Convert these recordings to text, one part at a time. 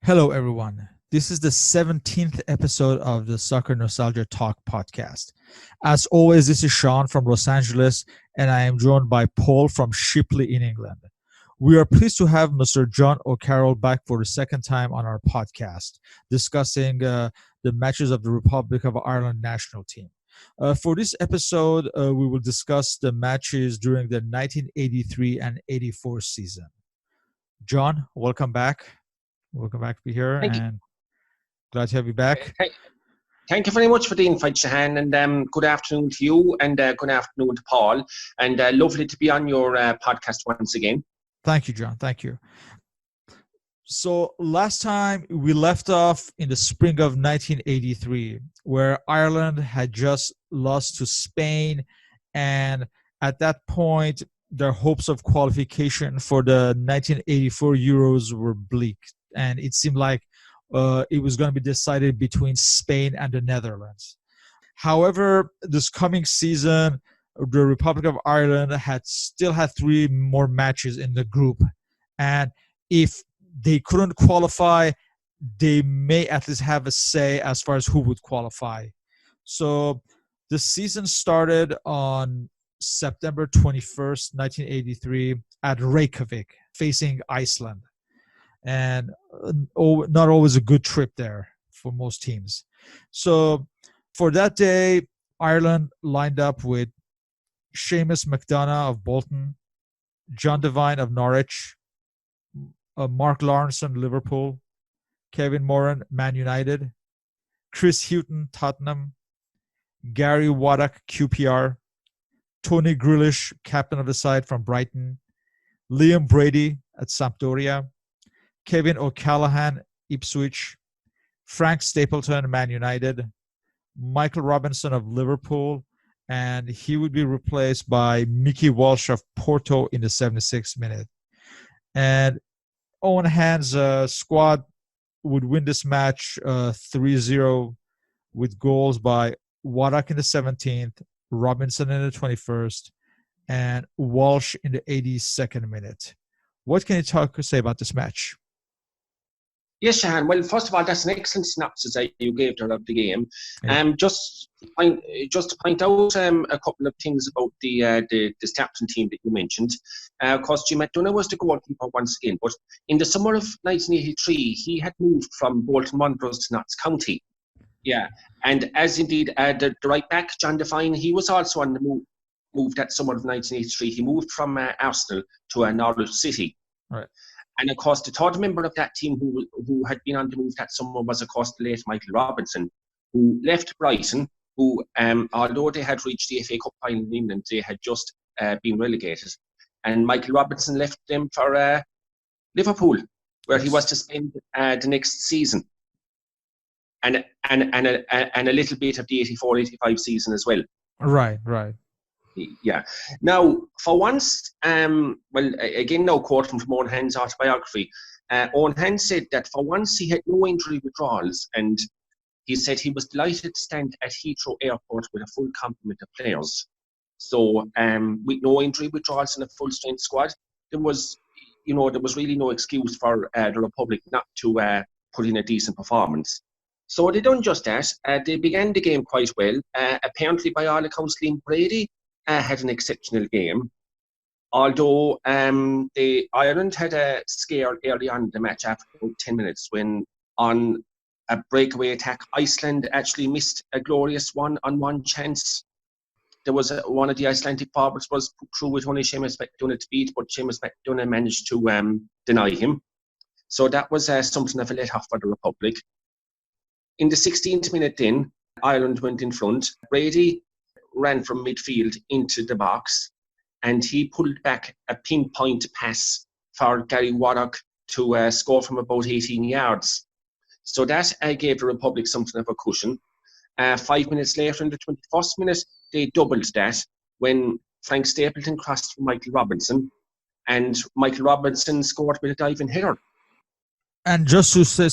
Hello, everyone. This is the 17th episode of the Soccernostalgia Talk Podcast. As always, this is Sean from Los Angeles, and I am joined by Paul from Shipley in England. We are pleased to have Mr. John O'Carroll back for the second time on our podcast, discussing the matches of the Republic of Ireland national team. For this episode, we will discuss the matches during the 1983 and 84 season. John, welcome back. Welcome back to be here, and glad to have you back. Thank you very much for the invite, Shahan, and good afternoon to you, and good afternoon to Paul, and lovely to be on your podcast once again. Thank you, John. Thank you. So last time we left off in the spring of 1983, where Ireland had just lost to Spain, and at that point, their hopes of qualification for the 1984 Euros were bleak. And it seemed like it was going to be decided between Spain and the Netherlands. However, this coming season, the Republic of Ireland still had 3 more matches in the group. And if they couldn't qualify, they may at least have a say as far as who would qualify. So the season started on September 21st, 1983 at Reykjavik, facing Iceland. And not always a good trip there for most teams. So for that day, Ireland lined up with Seamus McDonough of Bolton, John Devine of Norwich, Mark Lawrence of Liverpool, Kevin Moran, Man United, Chris Hughton, Tottenham, Gary Waddock, QPR, Tony Grealish, captain of the side from Brighton, Liam Brady at Sampdoria, Kevin O'Callaghan, Ipswich, Frank Stapleton, Man United, Michael Robinson of Liverpool, and he would be replaced by Mickey Walsh of Porto in the 76th minute. And Owen Hand's squad would win this match 3-0 with goals by Waddock in the 17th, Robinson in the 21st, and Walsh in the 82nd minute. What can you say about this match? Yes, Shahan. Well, first of all, that's an excellent synopsis that you gave there of the game. Yeah. Just to point out a couple of things about the Stapleton team that you mentioned. Of course, Jim McDonough was the goalkeeper once again, but in the summer of 1983, he had moved from Bolton Wanderers to Notts County. Yeah, and as indeed the right back, John Devine, he was also on the move that summer of 1983. He moved from Arsenal to Norwich City. Right. And of course, the third member of that team who had been on the move that summer was, of course, the late Michael Robinson, who left Brighton, who, although they had reached the FA Cup final in England, they had just been relegated. And Michael Robinson left them for Liverpool, where he was to spend the next season. And a little bit of the 84-85 season as well. Right. Yeah. Now, for once, again, now quoting from Owen Hand's autobiography, Owen Hand said that for once he had no injury withdrawals, and he said he was delighted to stand at Heathrow Airport with a full complement of players. So, with no injury withdrawals in a full-strength squad, there was really no excuse for the Republic not to put in a decent performance. So they done just that. They began the game quite well. Apparently, by all accounts, Liam Brady had an exceptional game, although Ireland had a scare early on in the match after about 10 minutes when, on a breakaway attack, Iceland actually missed a glorious one-on-one chance. There was one of the Icelandic forwards was put through with only Seamus McDonough to beat, but Seamus McDonough managed to deny him. So that was something of a let-off for the Republic. In the 16th minute then, Ireland went in front. Brady ran from midfield into the box, and he pulled back a pinpoint pass for Gary Waddock to score from about 18 yards. So that gave the Republic something of a cushion. 5 minutes later, in the 21st minute, they doubled that when Frank Stapleton crossed from Michael Robinson, and Michael Robinson scored with a diving header. And just to say,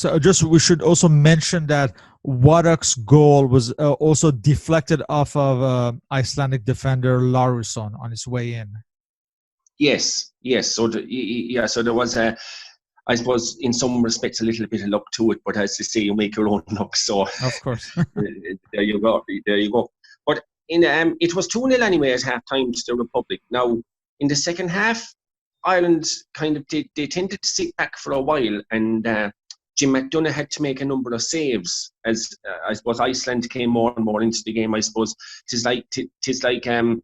we should also mention that Waddock's goal was also deflected off of Icelandic defender Larsson on his way in. Yes. So there was a I suppose in some respects a little bit of luck to it, but as they say, you make your own luck. So of course. there you go. There you go. But it was 2-0 anyway at half time to the Republic. Now in the second half, Ireland kind of they tended to sit back for a while, and Jim McDonagh had to make a number of saves as I suppose Iceland came more and more into the game. I suppose tis like an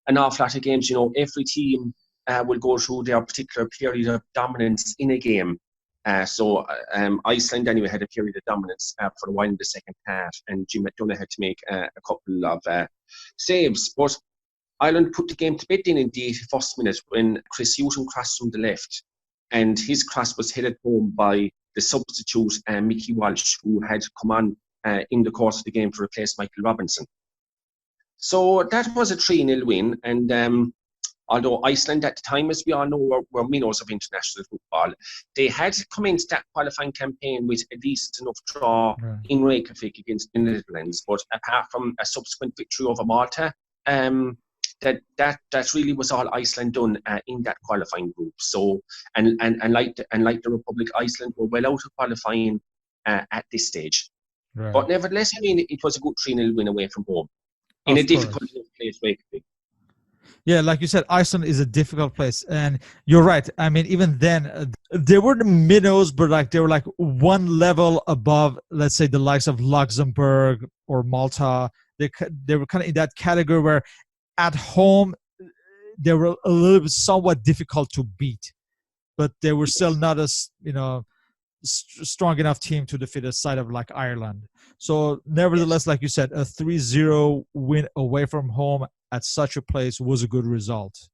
awful lot of games. You know, every team will go through their particular period of dominance in a game. So Iceland anyway had a period of dominance for a while in the second half, and Jim McDonagh had to make a couple of saves. But Ireland put the game to bed in the 81st minute when Chris Hewton crossed from the left, and his cross was headed home by the substitute Mickey Walsh, who had come on in the course of the game to replace Michael Robinson. So that was a 3-0 win, and although Iceland at the time, as we all know, were minnows of international football, they had commenced that qualifying campaign with a decent enough draw in Reykjavik against the Netherlands. But apart from a subsequent victory over Malta, that really was all Iceland done in that qualifying group. So and like the Republic, Iceland were well out of qualifying at this stage. Right. But nevertheless, I mean, it was a good 3-0 win away from home in a difficult place, Reykjavik. Yeah, like you said, Iceland is a difficult place, and you're right. I mean, even then, they were the minnows, but like they were like one level above, let's say, the likes of Luxembourg or Malta. They were kind of in that category where, at home, they were a little bit somewhat difficult to beat, but they were still not as strong enough team to defeat a side of like Ireland. So, nevertheless, like you said, a 3-0 win away from home at such a place was a good result.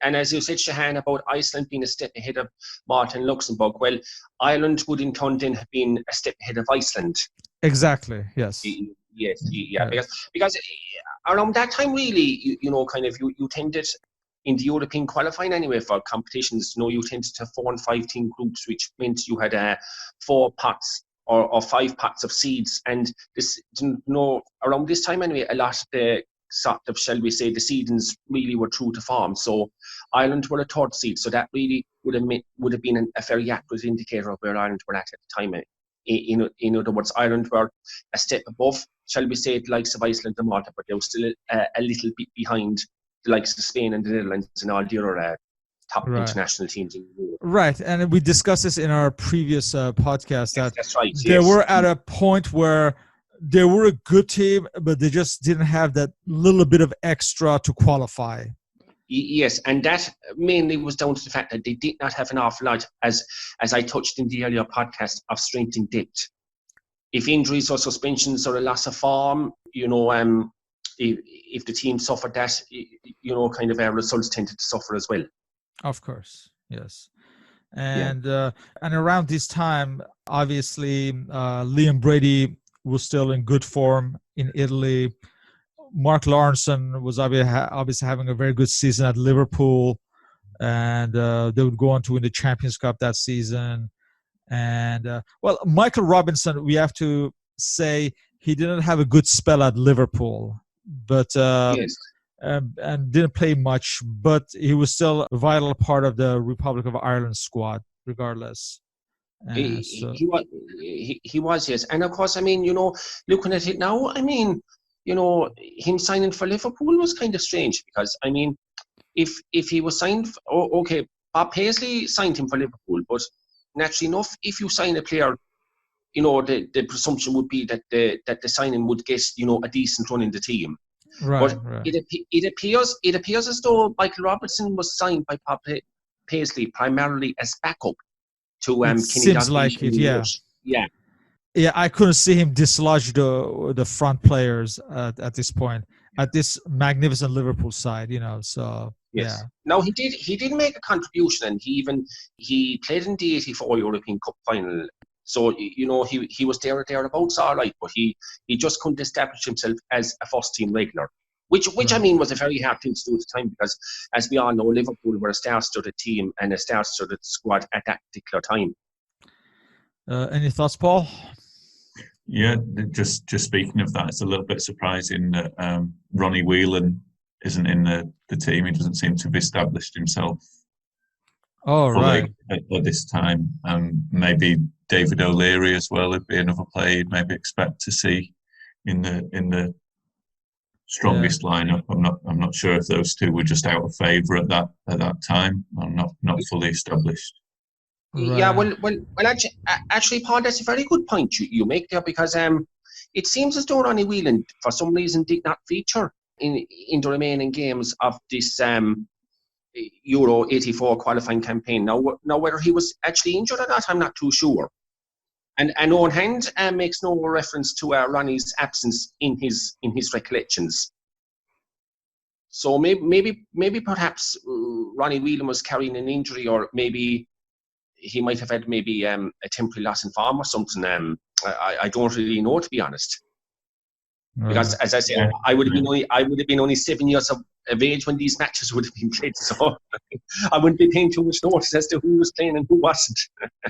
And as you said, Shahan, about Iceland being a step ahead of Malta and Luxembourg, well, Ireland would in turn then have been a step ahead of Iceland. Exactly, yes. Yes. Because around that time, really, you tended, in the European qualifying anyway for competitions, you tended to have 4 and 5 team groups, which meant you had 4 pots or 5 pots of seeds. And this, around this time anyway, a lot of the sort of, shall we say, the seedings really were true to form. So Ireland were a 3rd seed, so that really would have been a very accurate indicator of where Ireland were at the time. In other words, Ireland were a step above, shall we say, the likes of Iceland and Malta, but they were still a little bit behind the likes of Spain and the Netherlands and all the other top international teams in Europe. Right, and we discussed this in our previous podcast. That's right. They were at a point where they were a good team, but they just didn't have that little bit of extra to qualify. Yes, and that mainly was down to the fact that they did not have an awful lot, as I touched in the earlier podcast, of strength in depth. If injuries or suspensions or a loss of form, if the team suffered that, kind of our results tended to suffer as well. Of course, yes. And around this time, obviously, Liam Brady was still in good form in Italy. Mark Lawrenson was obviously having a very good season at Liverpool, and they would go on to win the Champions Cup that season. And Michael Robinson, we have to say he didn't have a good spell at Liverpool, but and didn't play much, but he was still a vital part of the Republic of Ireland squad, regardless. He was, yes. And of course, I mean, looking at it now, I mean, him signing for Liverpool was kind of strange, because, I mean, if he was signed, Bob Paisley signed him for Liverpool, but naturally enough, if you sign a player, the presumption would be that the signing would get, a decent run in the team. Right. It appears as though Michael Robertson was signed by Bob Paisley primarily as backup to Kenny seems like it, yeah. Yeah, I couldn't see him dislodge the front players at this point, at this magnificent Liverpool side, so yes. Yeah. Now he did make a contribution, and he played in the '84 European Cup final. So he was thereabouts all right, but he just couldn't establish himself as a first team regular, which I mean was a very hard thing to do at the time, because as we all know, Liverpool were a star-studded team and a star-studded squad at that particular time. Any thoughts, Paul? Yeah, just speaking of that, it's a little bit surprising that Ronnie Whelan isn't in the team. He doesn't seem to have established himself Oh, fully right. at this time. Maybe David O'Leary as well would be another player you'd maybe expect to see in the Yeah. strongest lineup. I'm not sure if those two were just out of favour at that time. I'm not fully established. Yeah, Right. well, actually, Paul, that's a very good point you make there, because it seems as though Ronnie Whelan, for some reason, did not feature in the remaining games of this Euro '84 qualifying campaign. Now, whether he was actually injured or not, I'm not too sure. And Owen Hand makes no reference to Ronnie's absence in his recollections. So maybe perhaps Ronnie Whelan was carrying an injury, or maybe he might have had maybe a temporary loss in form or something. I don't really know, to be honest. Because, as I said, Yeah. I would have been only 7 years of age when these matches would have been played. So I wouldn't be paying too much notice as to who was playing and who wasn't.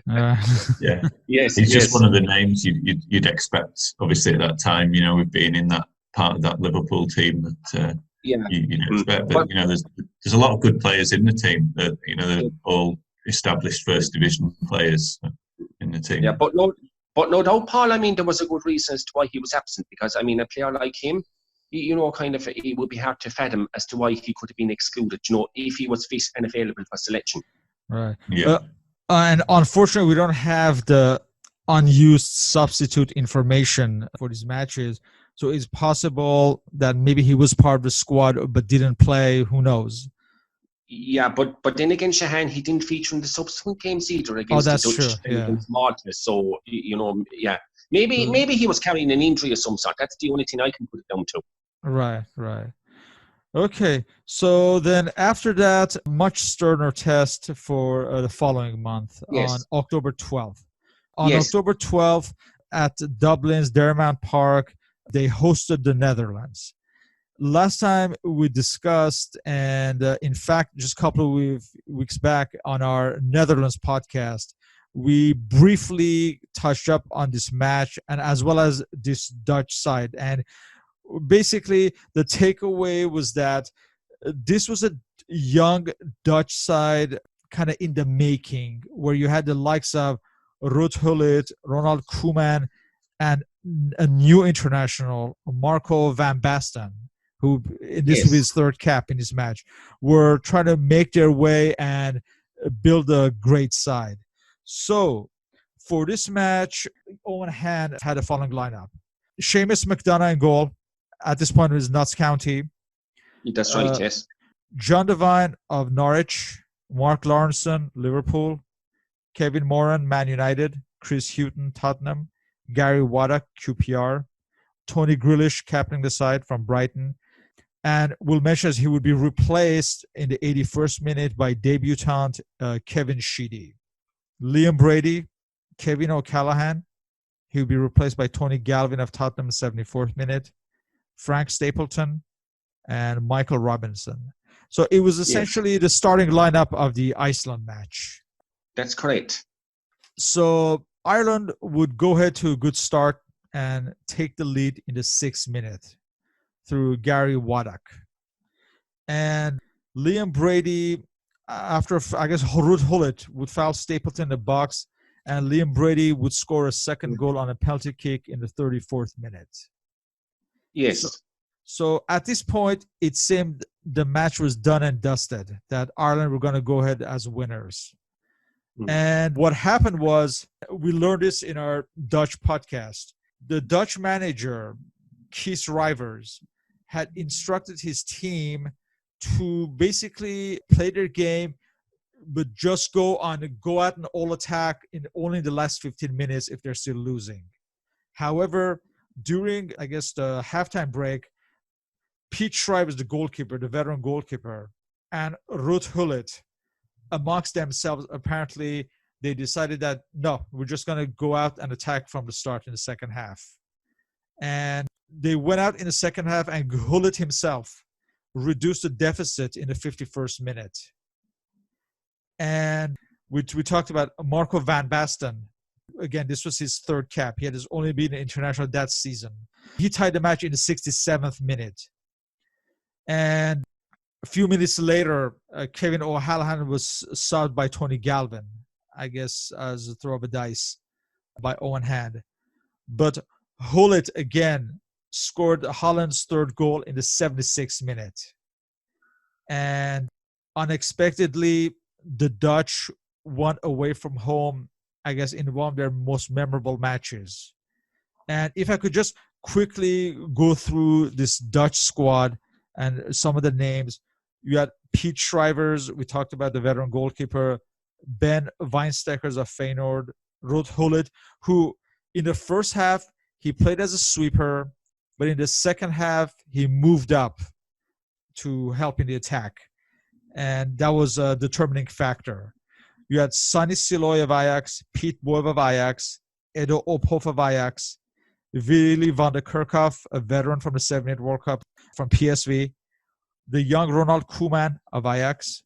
Yeah. Yes, He's yes. just one of the names you'd expect, obviously, at that time. We've been in that part of that Liverpool team that you'd expect. But, there's a lot of good players in the team that, they're all established first division players in the team. Yeah, but no doubt, Paul, I mean, there was a good reason as to why he was absent, because, I mean, a player like him, it would be hard to fathom as to why he could have been excluded, if he was fit and available for selection. Right. Yeah. And unfortunately, we don't have the unused substitute information for these matches. So it's possible that maybe he was part of the squad but didn't play. Who knows? Yeah, but then again, Shahan, he didn't feature in the subsequent games either against the Dutch and against Malta. So, maybe he was carrying an injury of some sort. That's the only thing I can put it down to. Right. Okay, so then after that, much sterner test for the following month on October 12th. On October 12th, at Dublin's Derrimount Park, they hosted the Netherlands. Last time we discussed, and in fact, just a couple of weeks back on our Netherlands podcast, we briefly touched up on this match and as well as this Dutch side. And basically, the takeaway was that this was a young Dutch side kind of in the making, where you had the likes of Ruud Gullit, Ronald Koeman, and a new international, Marco van Basten, who this will be his third cap in this match, were trying to make their way and build a great side. So for this match, Owen Hand had the following lineup. Seamus McDonough in goal. At this point, it was Notts County. That's right, yes. John Devine of Norwich, Mark Lawrenson, Liverpool, Kevin Moran, Man United, Chris Hughton, Tottenham, Gary Waddock, QPR, Tony Grealish captaining the side from Brighton. And we'll mention he would be replaced in the 81st minute by debutant Kevin Sheedy. Liam Brady, Kevin O'Callaghan. He would be replaced by Tony Galvin of Tottenham in the 74th minute. Frank Stapleton and Michael Robinson. So it was essentially the starting lineup of the Iceland match. That's correct. So Ireland would go ahead to a good start and take the lead in the 6th minute through Gary Waddock. And Liam Brady, after, I guess, Ruud Gullit would foul Stapleton in the box, and Liam Brady would score a second goal on a penalty kick in the 34th minute. Yes. So at this point, it seemed the match was done and dusted, that Ireland were going to go ahead as winners. And what happened was, we learned this in our Dutch podcast. The Dutch manager, Kees Rivers, had instructed his team to basically play their game, but just go out and all attack only in the last 15 minutes if they're still losing. However, during, I guess, the halftime break, Pete Shriver, the goalkeeper, the veteran goalkeeper, and Ruud Gullit, amongst themselves, apparently, they decided that, no, we're just going to go out and attack from the start in the second half. And they went out in the second half, and Gullit himself reduced the deficit in the 51st minute. And we talked about Marco van Basten. Again, this was his third cap. He had only been international that season. He tied the match in the 67th minute. And A few minutes later, Kevin O'Halloran was subbed by Tony Galvin, I guess as a throw of a dice by Owen Hand. But Hullet again scored Holland's third goal in the 76th minute. And unexpectedly, the Dutch won away from home, I guess, in one of their most memorable matches. And if I could just quickly go through this Dutch squad and some of the names. You had Piet Schrijvers, we talked about the veteran goalkeeper, Ben Wijnstekers of Feyenoord, Ruud Hullet, who in the first half, he played as a sweeper, but in the second half, he moved up to help in the attack. And that was a determining factor. You had Sonny Siloy of Ajax, Piet Boeuf of Ajax, Edo Ophof of Ajax, Willy van der Kerkhoff, a veteran from the 78 World Cup from PSV, the young Ronald Koeman of Ajax,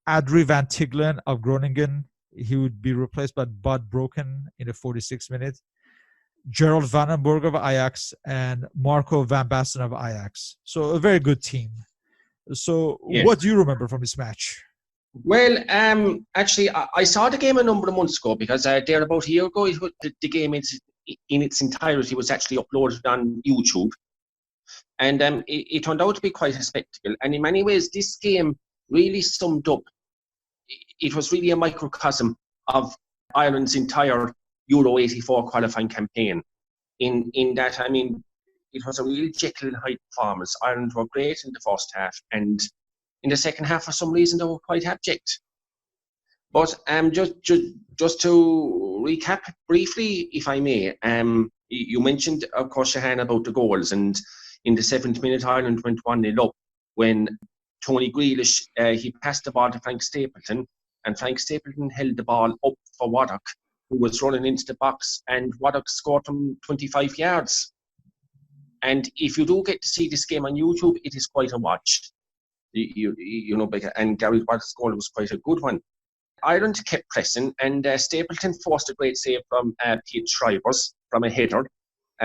Adrie van Tiglen of Groningen. He would be replaced by Bud Broken in the 46th minute. Gerald Vandenberg of Ajax and Marco van Basten of Ajax. So a very good team. So What do you remember from this match? Well, actually, I saw the game a number of months ago because there about a year ago, the game in its entirety was actually uploaded on YouTube. And it turned out to be quite a spectacle. And in many ways, this game really summed up. It was really a microcosm of Ireland's entire Euro 84 qualifying campaign. In that, I mean, it was a real Jekyll and Hyde performance. Ireland were great in the first half, and in the second half, for some reason, they were quite abject. But just to recap briefly, if I may, you mentioned, of course, Shahan, about the goals, and in the 7th minute, Ireland went 1-0 up when Tony Grealish, he passed the ball to Frank Stapleton, and Frank Stapleton held the ball up for Waddock, who was running into the box, and Waddock scored from 25 yards. And if you do get to see this game on YouTube, it is quite a watch. You know, and Gary Waddock's goal was quite a good one. Ireland kept pressing, and Stapleton forced a great save from Piet Schrijvers from a header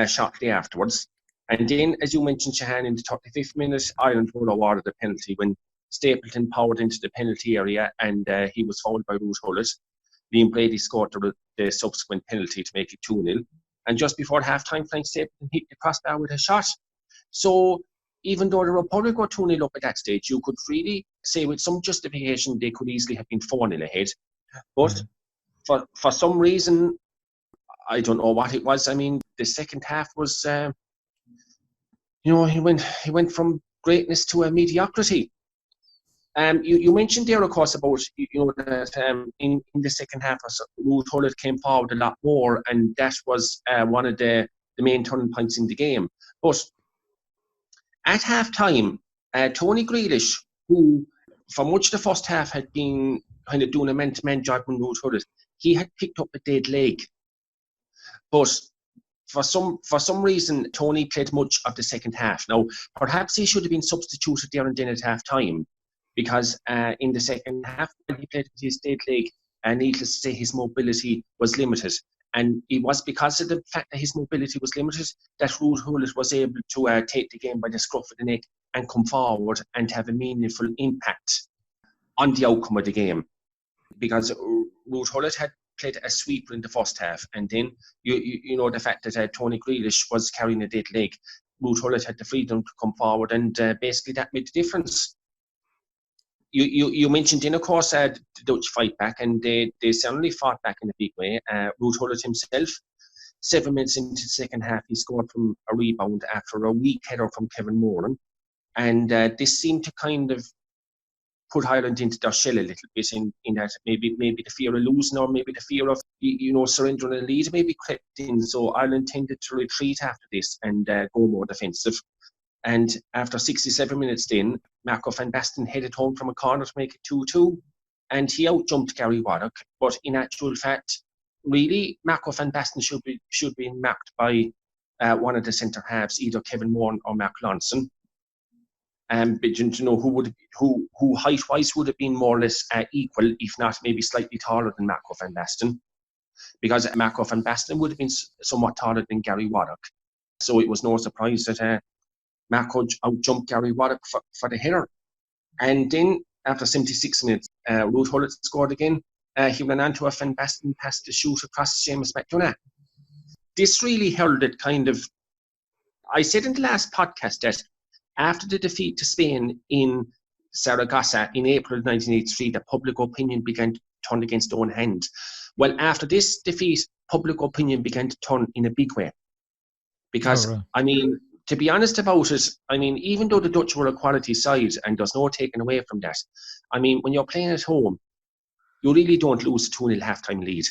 shortly afterwards. And then, as you mentioned, Shahan, in the 35th minute, Ireland were awarded a penalty when Stapleton powered into the penalty area, and he was fouled by Ruud Hullet. Liam Brady scored the subsequent penalty to make it 2-0. And just before half-time, Frank Stapleton hit the crossbar with a shot. So even though the Republic were 2-0 up at that stage, you could really say with some justification they could easily have been 4-0 ahead. But for some reason, I don't know what it was. I mean, the second half was, he went from greatness to a mediocrity. You mentioned there, of course, about that in the second half, Ruud Hullet came forward a lot more, and that was one of the main turning points in the game. But at half time, Tony Grealish, who for much of the first half had been kind of doing a man-to-man job with Ruud Hullet, he had picked up a dead leg. But for some reason, Tony played much of the second half. Now, perhaps he should have been substituted there and then at half time, because in the second half, when he played with his dead leg, needless to say, his mobility was limited. And it was because of the fact that his mobility was limited that Ruud Hullet was able to take the game by the scruff of the neck and come forward and have a meaningful impact on the outcome of the game. Because Ruud Hullet had played a sweeper in the first half, and then you know the fact that Tony Grealish was carrying a dead leg, Ruud Hullet had the freedom to come forward, and basically that made the difference. You mentioned in, of course, the Dutch fight back, and they certainly fought back in a big way. Ruud Hullet himself, 7 minutes into the second half, he scored from a rebound after a weak header from Kevin Moran, and this seemed to kind of put Ireland into their shell a little bit in that maybe the fear of losing, or maybe the fear of surrendering a lead maybe crept in. So Ireland tended to retreat after this and go more defensive. And after 67 minutes then, Marco van Basten headed home from a corner to make it 2-2, and he outjumped Gary Waddock. But in actual fact, really, Marco van Basten should be marked by one of the centre halves, either Kevin Moran or Mark Lonson. But who height-wise would have been more or less equal, if not maybe slightly taller than Marco van Basten, because Marco van Basten would have been somewhat taller than Gary Waddock. So it was no surprise that Marco outjumped Gary Waddock for the header. And then after 76 minutes, Ruth Hullett scored again. He went on to a Van Basten pass to shoot across Seamus McDonough. This really held it kind of... I said in the last podcast that after the defeat to Spain in Zaragoza in April 1983, the public opinion began to turn against Owen Hand. Well, after this defeat, public opinion began to turn in a big way. Because, I mean, to be honest about it, I mean, even though the Dutch were a quality side and there's no taking away from that, I mean, when you're playing at home, you really don't lose a 2-0 halftime lead.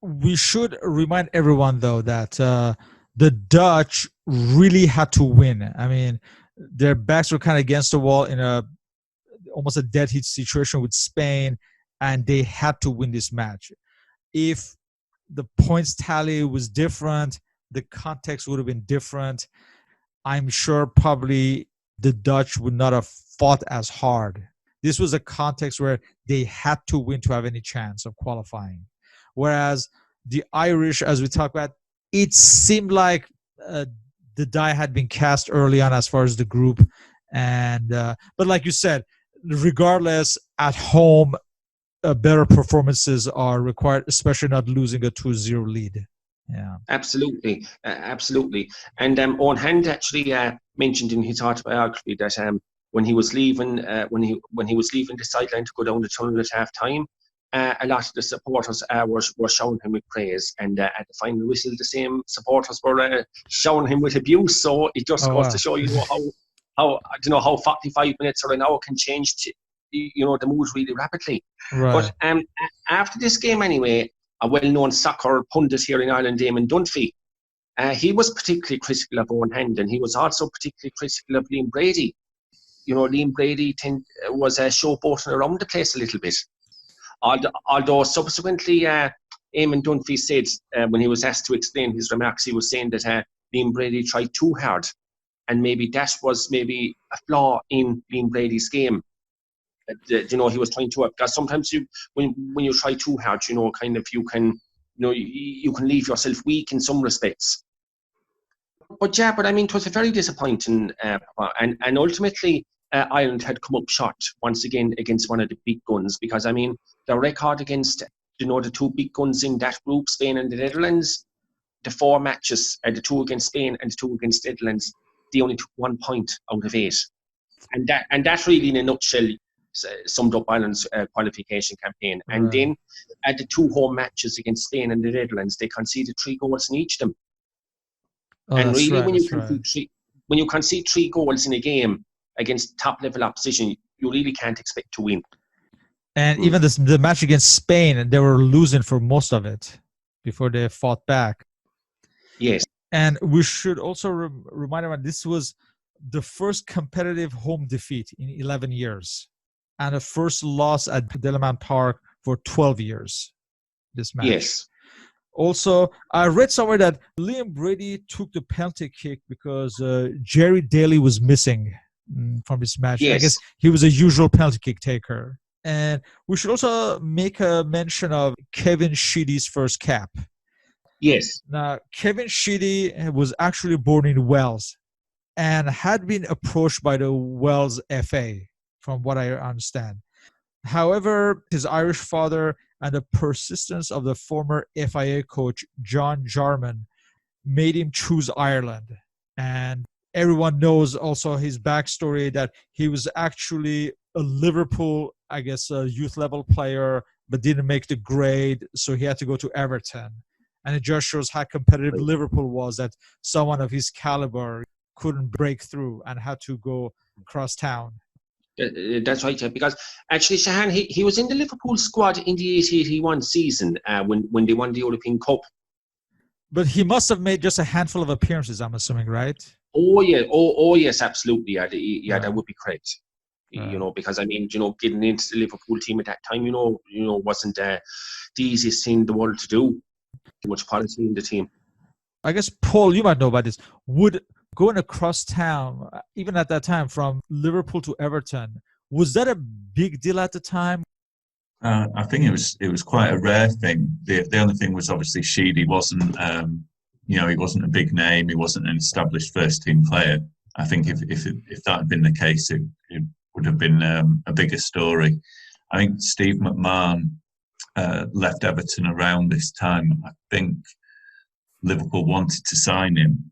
We should remind everyone, though, that the Dutch really had to win. I mean, their backs were kind of against the wall in almost a dead heat situation with Spain, and they had to win this match. If the points tally was different, the context would have been different. I'm sure probably the Dutch would not have fought as hard. This was a context where they had to win to have any chance of qualifying. Whereas the Irish, as we talked about, it seemed like the die had been cast early on as far as the group. And but like you said, regardless, at home, better performances are required, especially not losing a 2-0 lead. Yeah, absolutely. And Owen Hand actually mentioned in his autobiography that when he was leaving, when he was leaving the sideline to go down the tunnel at half time, a lot of the supporters were showering him with praise, and at the final whistle, the same supporters were showering him with abuse. So it just goes to show how 45 minutes or an hour can change the mood really rapidly. Right. But after this game, anyway, a well-known soccer pundit here in Ireland, Damon Dunphy, he was particularly critical of Owen Hand, and he was also particularly critical of Liam Brady. You know, Liam Brady was showboating around the place a little bit. Although subsequently, Eamon Dunphy said, when he was asked to explain his remarks, he was saying that Liam Brady tried too hard, and maybe that was maybe a flaw in Liam Brady's game. He was trying to, because sometimes when you try too hard, kind of you can leave yourself weak in some respects. But I mean, it was a very disappointing, and ultimately Ireland had come up short once again against one of the big guns, because I mean the record against the two big guns in that group, Spain and the Netherlands, the 4 matches, the 2 against Spain and the 2 against the Netherlands, they only took 1 point out of 8, and that really in a nutshell summed up Ireland's qualification campaign. Right. And then at the 2 home matches against Spain and the Netherlands, they conceded 3 goals in each of them. And really, when you concede 3 goals in a game against top level opposition, you really can't expect to win. And even the match against Spain, they were losing for most of it before they fought back. Yes. And we should also remind everyone, this was the first competitive home defeat in 11 years. And the first loss at Delamont Park for 12 years, this match. Yes. Also, I read somewhere that Liam Brady took the penalty kick because Jerry Daly was missing from this match. Yes. I guess he was a usual penalty kick taker. And we should also make a mention of Kevin Sheedy's first cap. Yes. Now, Kevin Sheedy was actually born in Wales and had been approached by the Wales FA, from what I understand. However, his Irish father and the persistence of the former FIA coach, John Jarman, made him choose Ireland. And everyone knows also his backstory, that he was actually a Liverpool, I guess, a youth level player, but didn't make the grade, so he had to go to Everton. And it just shows how competitive Liverpool was, that someone of his caliber couldn't break through and had to go across town. That's right, because actually Shahan, he was in the Liverpool squad in the 80-81 season when they won the European Cup. But he must have made just a handful of appearances, I'm assuming, right? Oh yeah, oh yes, absolutely. Yeah, that would be correct. Because I mean, getting into the Liverpool team at that time, wasn't the easiest thing in the world to do. Too much quality in the team. I guess, Paul, you might know about this. Would going across town, even at that time, from Liverpool to Everton, was that a big deal at the time? I think it was quite a rare thing. The only thing was obviously Sheedy wasn't, he wasn't a big name. He wasn't an established first team player. I think if that had been the case, it would would have been a bigger story. I think Steve McMahon left Everton around this time. I think Liverpool wanted to sign him,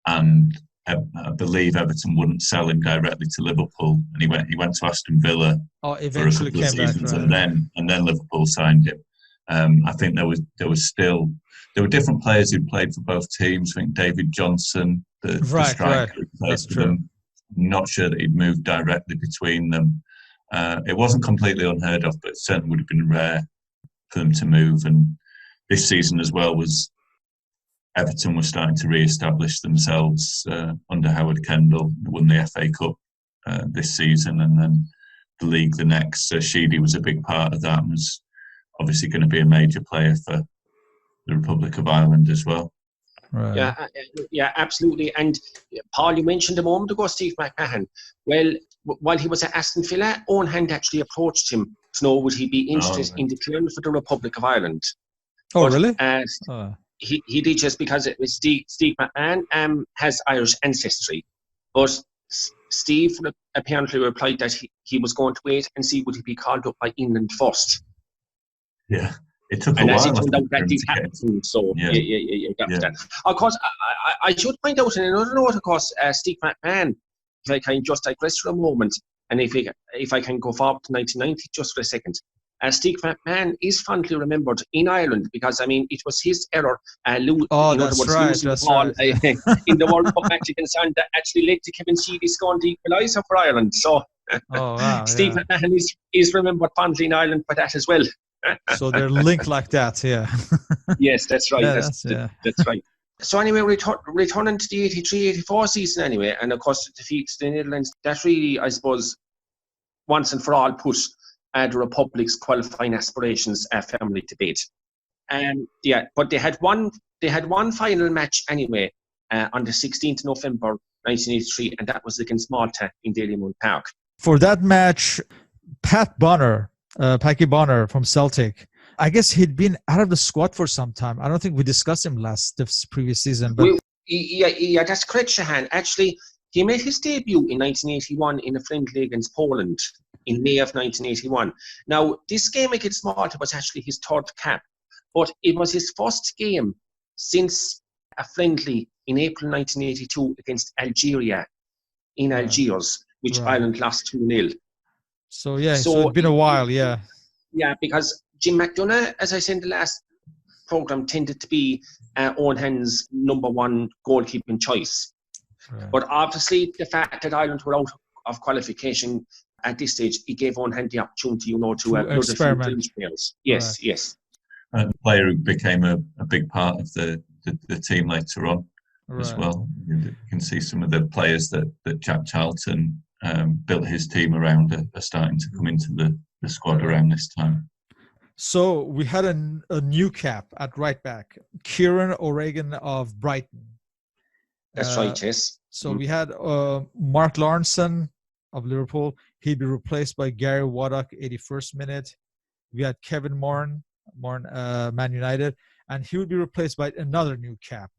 and I believe Everton wouldn't sell him directly to Liverpool, and he went to Aston Villa for a couple of seasons, and then Liverpool signed him. I think there were different players who played for both teams. I think David Johnson, the striker, who played for them. I'm not sure that he'd moved directly between them. It wasn't completely unheard of, but it certainly would have been rare for them to move. And this season as well was Everton were starting to re-establish themselves under Howard Kendall. They won the FA Cup this season, and then the league the next. So Sheedy was a big part of that, and was obviously going to be a major player for the Republic of Ireland as well. Right. Yeah, absolutely. And Paul, you mentioned a moment ago Steve McMahon. Well, while he was at Aston Villa, Owen Hand actually approached him to know would he be interested in declaring for the Republic of Ireland. Oh, but, really? He did, just because it was Steve McMahon has Irish ancestry. But Steve apparently replied that he was going to wait and see would he be called up by England first. Yeah. It took and a while. And as it turned out, that did happen. So, that. Of course, I should point out in another note, of course, Steve McMahon, if I can just digress for a moment, and if I can go forward to 1990 just for a second, Steve McMahon is fondly remembered in Ireland because, I mean, it was his error. That's right. In the World Cup match against Ireland that actually led to Kevin Sheedy scoring the equaliser for Ireland. So, Steve McMahon is remembered fondly in Ireland for that as well. So they're linked like that, yeah. Yes, that's right. That's right. So anyway, returning to the 83-84 season anyway, and of course the defeat to the Netherlands, that really, I suppose, once and for all put the Republic's qualifying aspirations firmly to bed. But they had one final match anyway on the 16th of November 1983, and that was against Malta in Dalymount Park. For that match, Packy Bonner from Celtic, I guess he'd been out of the squad for some time. I don't think we discussed him this previous season. But yeah, that's correct, Shahan. Actually, he made his debut in 1981 in a friendly against Poland in May of 1981. Now, this game against Malta was actually his third cap, but it was his first game since a friendly in April 1982 against Algeria in Algiers, which Ireland lost 2-0. So it's been a while, yeah. Yeah, because Jim McDonough, as I said in the last programme, tended to be Owen Hand's number one goalkeeping choice. Right. But obviously, the fact that Ireland were out of qualification at this stage, it gave Owen Hand the opportunity, to experiment. Yes, yes. And the player who became a big part of the team later on as well. You can see some of the players that Jack Charlton built his team around are starting to come into the squad around this time. So we had a new cap at right back, Kieran O'Regan of Brighton. That's right, yes. So we had Mark Lawrenson of Liverpool. He'd be replaced by Gary Waddock, 81st minute. We had Kevin Moran, Man United, and he would be replaced by another new cap,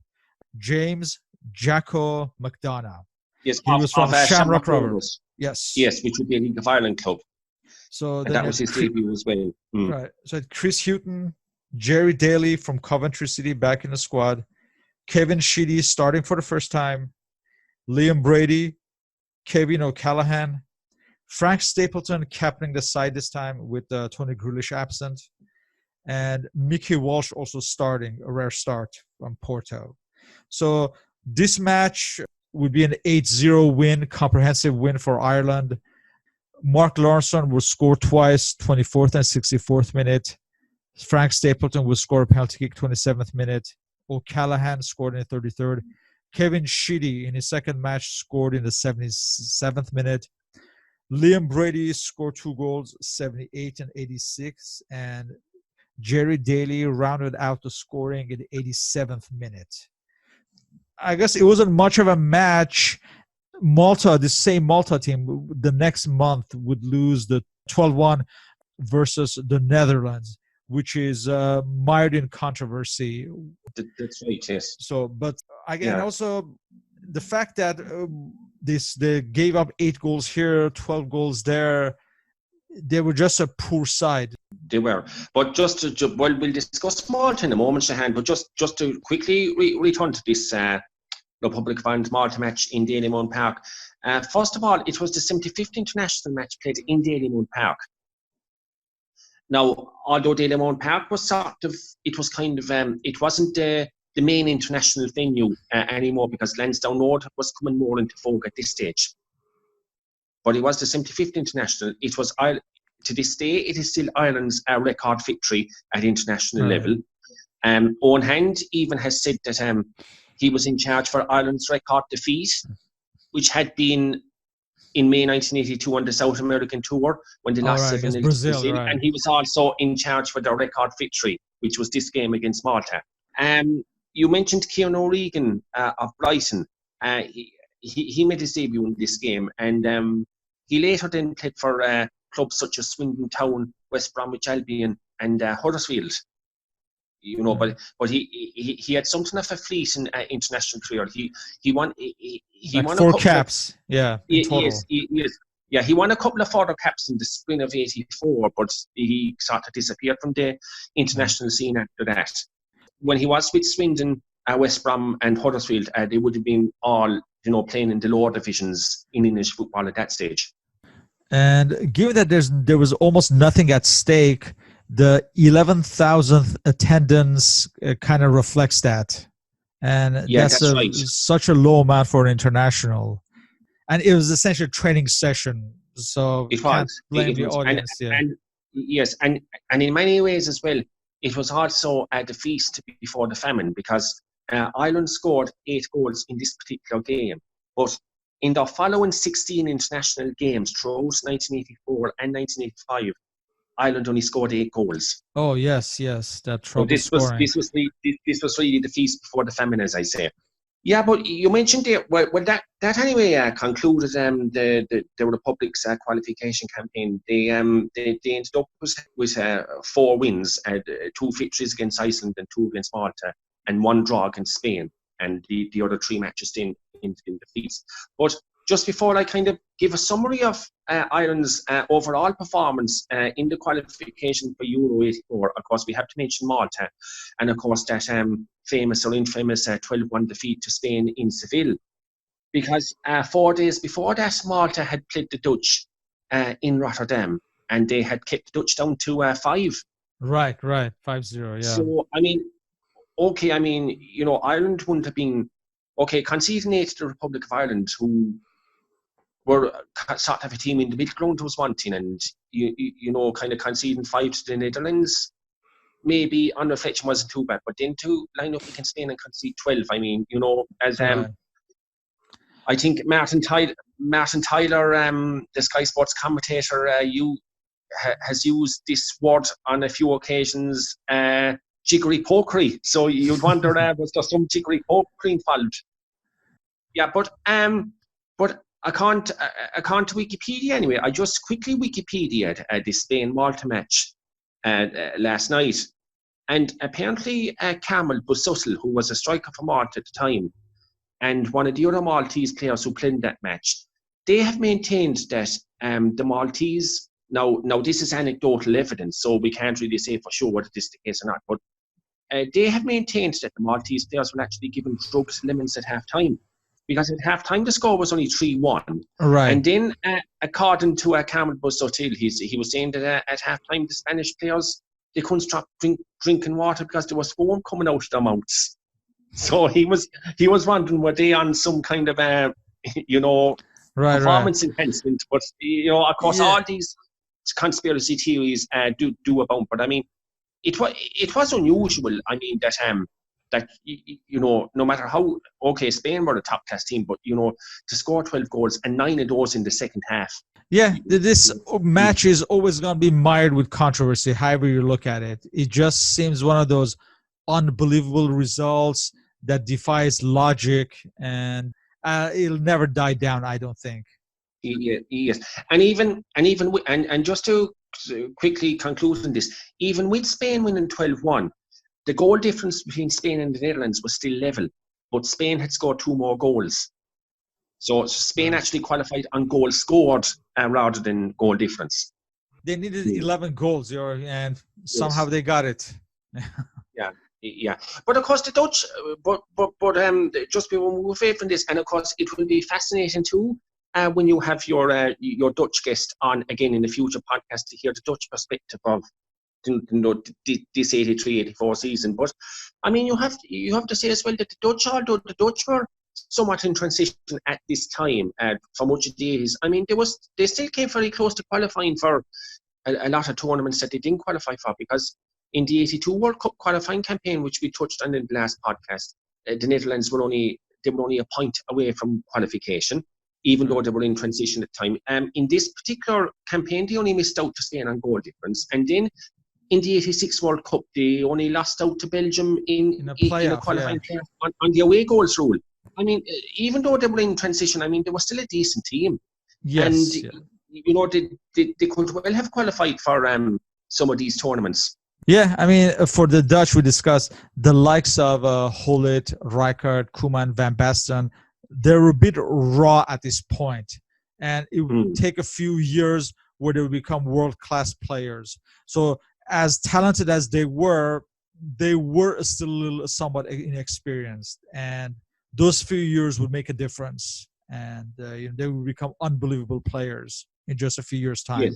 James Jacko McDonough. Yes, he was from Shamrock Rovers. Yes, which would be a League of Ireland club. So that was his debut as well. Right. So Chris Hughton, Jerry Daly from Coventry City back in the squad, Kevin Sheedy starting for the first time, Liam Brady, Kevin O'Callaghan, Frank Stapleton captaining the side this time with Tony Grealish absent, and Mickey Walsh also starting, a rare start from Porto. So this match would be an 8-0 win, comprehensive win for Ireland. Mark Lawrenson would score twice, 24th and 64th minute. Frank Stapleton would score a penalty kick, 27th minute. O'Callaghan scored in the 33rd. Kevin Sheedy in his second match scored in the 77th minute. Liam Brady scored 2 goals, 78 and 86. And Jerry Daly rounded out the scoring in the 87th minute. I guess it wasn't much of a match. Malta, the same Malta team, the next month would lose the 12-1 versus the Netherlands, which is mired in controversy. That's right, yes. So, but again, also the fact that they gave up 8 goals here, 12 goals there. They were just a poor side. They were. But well, we'll discuss Malta in a moment, Shahan, but just to quickly return to this Republic of Ireland Malta match in Dalymount Park. First of all, it was the 75th international match played in Dalymount Park. Now, although Dalymount Park was it wasn't the main international venue anymore, because Lansdowne Road was coming more into vogue at this stage. But it was the 75th international. It was, to this day, it is still Ireland's record victory at international level. Owen Hand even has said that he was in charge for Ireland's record defeat, which had been in May 1982 on the South American Tour when they lost 7-0 to Brazil. Right. And he was also in charge for the record victory, which was this game against Malta. You mentioned Kieran O'Regan of Brighton. He made his debut in this game, and he later then played for clubs such as Swindon Town, West Bromwich Albion, and Huddersfield. You know, but he had something of a fleet in international career. He won 4 caps. Yeah, total. He won a couple of further caps in the spring of '84, but he sort of disappeared from the international scene after that. When he was with Swindon, West Brom, and Huddersfield, they would have been all playing in the lower divisions in English football at that stage. And given that there was almost nothing at stake, the 11,000th attendance kind of reflects that. And that's right. Such a low amount for an international. And it was essentially a training session. So it can't blame the audience. And in many ways as well, it was also a defeat before the famine, because Ireland scored 8 goals in this particular game. But in the following 16 international games throughout 1984 and 1985, Ireland only scored 8 goals. Oh yes, that trouble scoring. This was really the feast before the famine, as I say. Yeah, but you mentioned there. Well, that anyway concluded the Republic's qualification campaign. They ended up with 4 wins, 2 victories against Iceland and 2 against Malta, and 1 draw against Spain, and the other 3 matches in defeats. But just before I kind of give a summary of Ireland's overall performance in the qualification for Euro 84, of course, we have to mention Malta, and of course that famous or infamous 12-1 defeat to Spain in Seville. Because 4 days before that, Malta had played the Dutch in Rotterdam, and they had kept the Dutch down to 5. Right, 5-0, yeah. So, Ireland wouldn't have been, conceding 8 to the Republic of Ireland, who were sort of a team in the middle ground was wanting, and kind of conceding 5 to the Netherlands, maybe on reflection wasn't too bad, but then to line up against Spain and concede 12, I think Martin Tyler, the Sky Sports commentator, has used this word on a few occasions, jiggery pokery. So you'd wonder, was there some jiggery pokery involved? Yeah, but according to Wikipedia anyway, I just quickly Wikipedia'd this Spain-Malta match last night. And apparently Carmel Busuttil, who was a striker for Malta at the time, and one of the other Maltese players who played in that match, they have maintained that the Maltese, now this is anecdotal evidence, so we can't really say for sure whether this is the case or not, but they have maintained that the Maltese players were actually given drugs lemons at half-time. Because at half-time the score was only 3-1. Right. And then, according to Carmel Busuttil, he was saying that at half-time the Spanish players, they couldn't stop drinking water because there was foam coming out of their mouths. So he was wondering, were they on some kind of performance enhancement? But of course, all these conspiracy theories do abound. But I mean, it was unusual. I mean that no matter how Spain were a top class team, but to score 12 goals and 9 of those in the second half. Yeah, this match is always going to be mired with controversy, however you look at it. It just seems one of those unbelievable results that defies logic, and it'll never die down, I don't think. Yes, and just to quickly conclude on this, even with Spain winning 12-1, the goal difference between Spain and the Netherlands was still level, but Spain had scored 2 more goals. So Spain actually qualified on goals scored rather than goal difference. They needed 11 goals, and somehow Yes. they got it. Yeah. But of course the Dutch, just before we move away from this, and of course it will be fascinating too when you have your Dutch guest on again in the future podcast to hear the Dutch perspective of this 83-84 season. But I mean, you have to say as well that the Dutch, although the Dutch were somewhat in transition at this time for much of the 80s, I mean, they still came very close to qualifying for a lot of tournaments that they didn't qualify for, because in the 82 World Cup qualifying campaign, which we touched on in the last podcast, the Netherlands were only a point away from qualification, even though they were in transition at the time. In this particular campaign, they only missed out to Spain on goal difference. And then in the 86 World Cup, they only lost out to Belgium in a qualifying playoff on the away goals rule. I mean, even though they were in transition, I mean, they were still a decent team. Yes. And, they could well have qualified for some of these tournaments. Yeah, I mean, for the Dutch, we discussed the likes of Gullit, Rijkaard, Koeman, Van Basten. They're a bit raw at this point, and it would take a few years where they would become world-class players. So as talented as they were still somewhat inexperienced, and those few years would make a difference, and they would become unbelievable players in just a few years' time. Yes.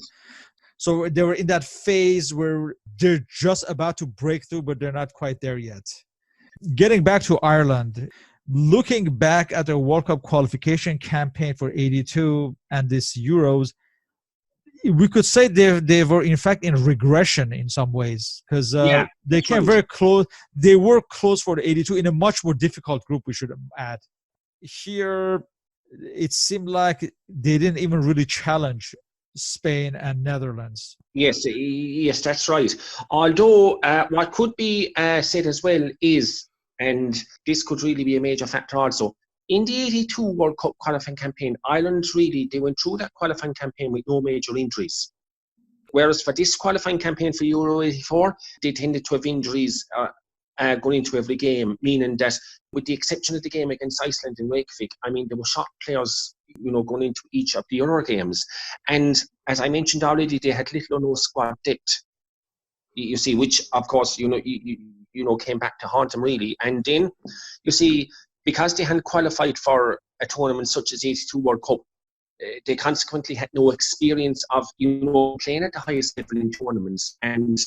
So they were in that phase where they're just about to break through, but they're not quite there yet. Getting back to Ireland, looking back at the World Cup qualification campaign for 82 and this Euros, we could say they were in fact in regression in some ways, because they came very close. They were close for the 82 in a much more difficult group, we should add. Here, it seemed like they didn't even really challenge Spain and Netherlands. Yes, that's right. Although what could be said as well is, and this could really be a major factor also, in the 82 World Cup qualifying campaign, Ireland they went through that qualifying campaign with no major injuries. Whereas for this qualifying campaign for Euro 84, they tended to have injuries going into every game, meaning that with the exception of the game against Iceland in Reykjavik, I mean, there were shot players, going into each of the other games. And as I mentioned already, they had little or no squad depth, you see, which of course, came back to haunt them really. And then, you see, because they hadn't qualified for a tournament such as 82 World Cup, they consequently had no experience of, playing at the highest level in tournaments. And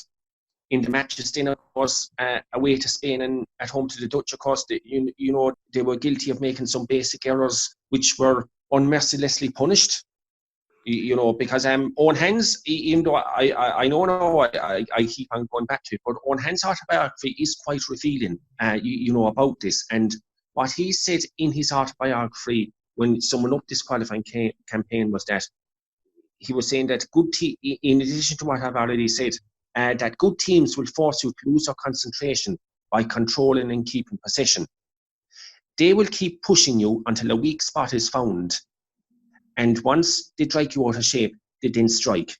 in the matches then, of course, away to Spain and at home to the Dutch, of course, they were guilty of making some basic errors which were unmercilessly punished. Because Owen Hand's, even though I know now I keep on going back to it, but Owen Hand's autobiography is quite revealing, about this. And what he said in his autobiography when someone up this qualifying campaign was that he was saying that in addition to what I've already said, that good teams will force you to lose your concentration by controlling and keeping possession. They will keep pushing you until a weak spot is found. And once they drag you out of shape, they then strike.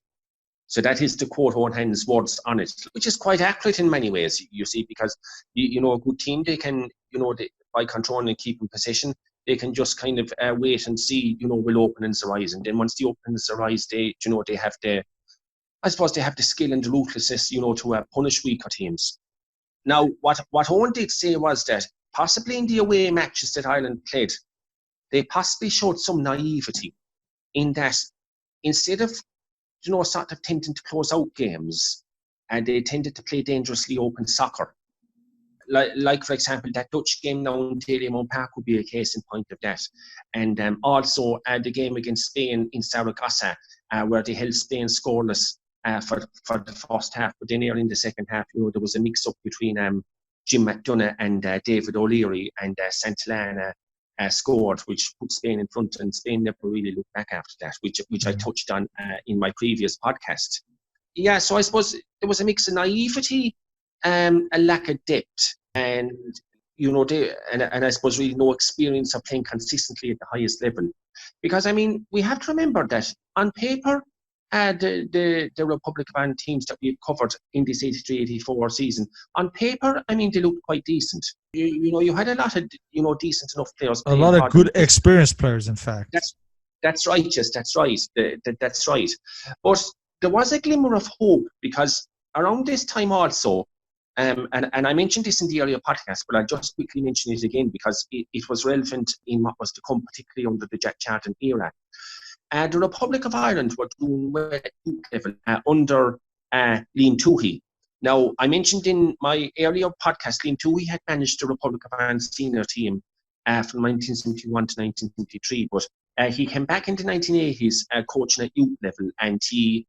So that is to quote Owen Hand's words on it, which is quite accurate in many ways, you see, because, a good team, they can, by controlling and keeping possession, they can just kind of wait and see, will openings arise. And then once the openings arise, they have the skill and the ruthlessness, to punish weaker teams. Now, what Owen did say was that possibly in the away matches that Ireland played, they possibly showed some naivety in that instead of, sort of tending to close out games, and they tended to play dangerously open soccer. Like for example, that Dutch game now in Telemann Park would be a case in point of that. And also the game against Spain in Saragossa, where they held Spain scoreless for the first half, but then early in the second half, there was a mix-up between Jim McDonough and David O'Leary, and Santillana scored, which put Spain in front, and Spain never really looked back after that, which I touched on in my previous podcast. Yeah, so I suppose there was a mix of naivety, a lack of depth, and I suppose really no experience of playing consistently at the highest level. Because I mean, we have to remember that on paper, the Republic of Ireland teams that we've covered in this 83-84 season, on paper, I mean, they looked quite decent. You had a lot of, decent enough players. A lot of good experienced players, in fact. That's right, yes, that's right. That's right. But there was a glimmer of hope, because around this time also, and I mentioned this in the earlier podcast, but I'll just quickly mention it again because it was relevant in what was to come, particularly under the Jack Charlton era. The Republic of Ireland were doing well at youth level under Liam Toohey. Now, I mentioned in my earlier podcast, Liam Toohey had managed the Republic of Ireland senior team from 1971 to 1973, but he came back in the 1980s coaching at youth level, and he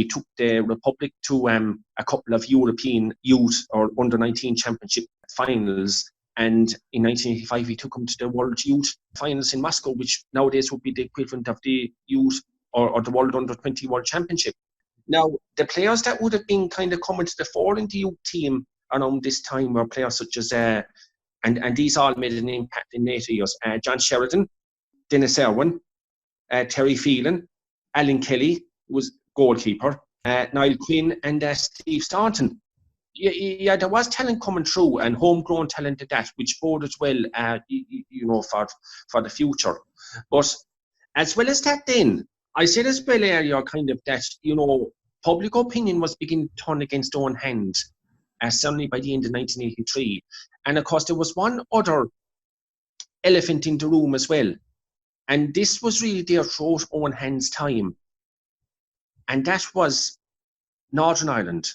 took the Republic to a couple of European youth or under-19 championship finals. And in 1985, he took them to the World Youth Finals in Moscow, which nowadays would be the equivalent of the Youth or the World Under-20 World Championship. Now, the players that would have been kind of coming to the fore in the youth team around this time were players such as, and these all made an impact in later years, John Sheridan, Dennis Irwin, Terry Phelan, Alan Kelly was goalkeeper, Niall Quinn, and Steve Staunton. Yeah, there was talent coming through, and homegrown talent at that, which boded well, for the future. But as well as that, then I said as well earlier, kind of that public opinion was beginning to turn against Owen Hand, certainly by the end of 1983, and of course there was one other elephant in the room as well, and this was really there throughout Owen Hand's time, and that was Northern Ireland.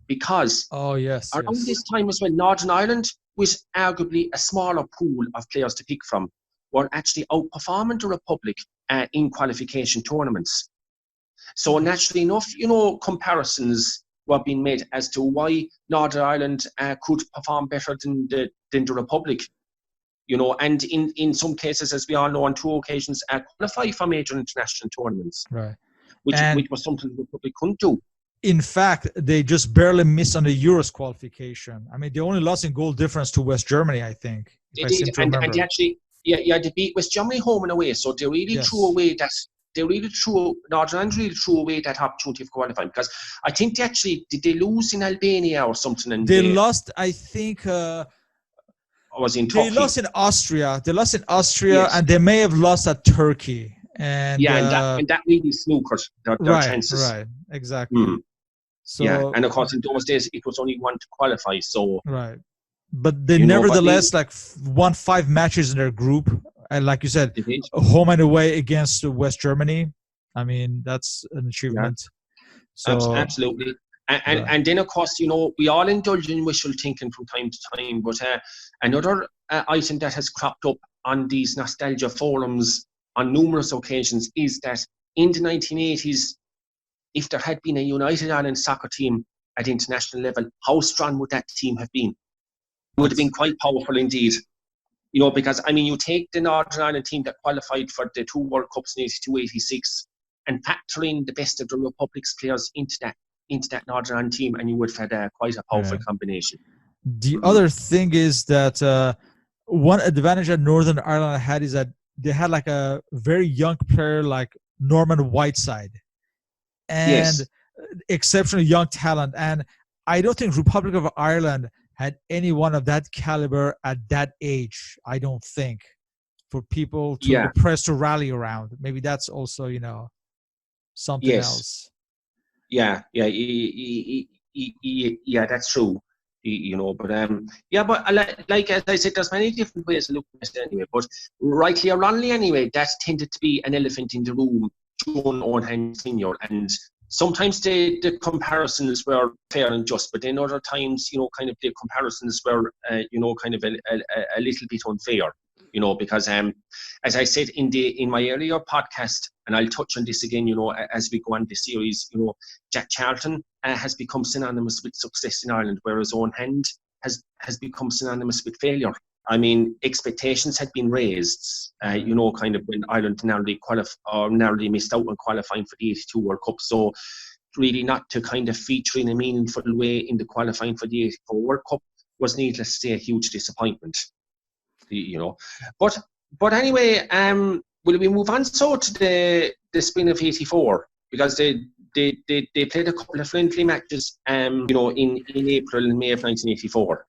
Because around this time as well, Northern Ireland, with arguably a smaller pool of players to pick from, were actually outperforming the Republic in qualification tournaments. So naturally enough, comparisons were being made as to why Northern Ireland could perform better than the Republic. And in some cases, as we all know, on 2 occasions, qualify for major international tournaments. Right. Which was something the Republic couldn't do. In fact, they just barely missed on the Euros qualification. I mean, they only lost in goal difference to West Germany, I think. They did, and they actually, they beat West Germany home and away. So they really threw away that. Northern Ireland really threw away that opportunity for qualifying, because I think did they lose in Albania or something? And they lost, I think. Was in Turkey. They lost in Austria. And they may have lost at Turkey. And that really snookered their chances. Right, exactly. So, and of course in those days it was only one to qualify. So right, but they nevertheless won 5 matches in their group, and like you said, home and away against West Germany. I mean, that's an achievement. Yeah. So absolutely. And then of course, we all indulge in wishful thinking from time to time. But another item that has cropped up on these nostalgia forums on numerous occasions is that in the 1980s, if there had been a United Ireland soccer team at international level, how strong would that team have been? It would have been quite powerful indeed. Because, I mean, you take the Northern Ireland team that qualified for the 2 World Cups in 82-86 and factor in the best of the Republic's players into that Northern Ireland team, and you would have had quite a powerful combination. The other thing is that one advantage that Northern Ireland had is that they had like a very young player like Norman Whiteside, and exceptionally young talent. And I don't think Republic of Ireland had anyone of that caliber at that age. I don't think, for people to the press to rally around. Maybe that's also something else. Yeah, that's true. But like as I said, there's many different ways of looking at it anyway. But rightly or wrongly anyway, that tended to be an elephant in the room, John Owen Hand Senior. And sometimes the comparisons were fair and just, but then other times, kind of the comparisons were, kind of a little bit unfair. Because as I said in my earlier podcast, and I'll touch on this again, as we go on this series, Jack Charlton has become synonymous with success in Ireland, whereas Owen Hand has become synonymous with failure. I mean, expectations had been raised, kind of when Ireland narrowly missed out on qualifying for the 82 World Cup. So really not to kind of feature in a meaningful way in the qualifying for the 84 World Cup was, needless to say, a huge disappointment. But anyway, will we move on to the spring of 84? because they played a couple of friendly matches, in April and May of 1984.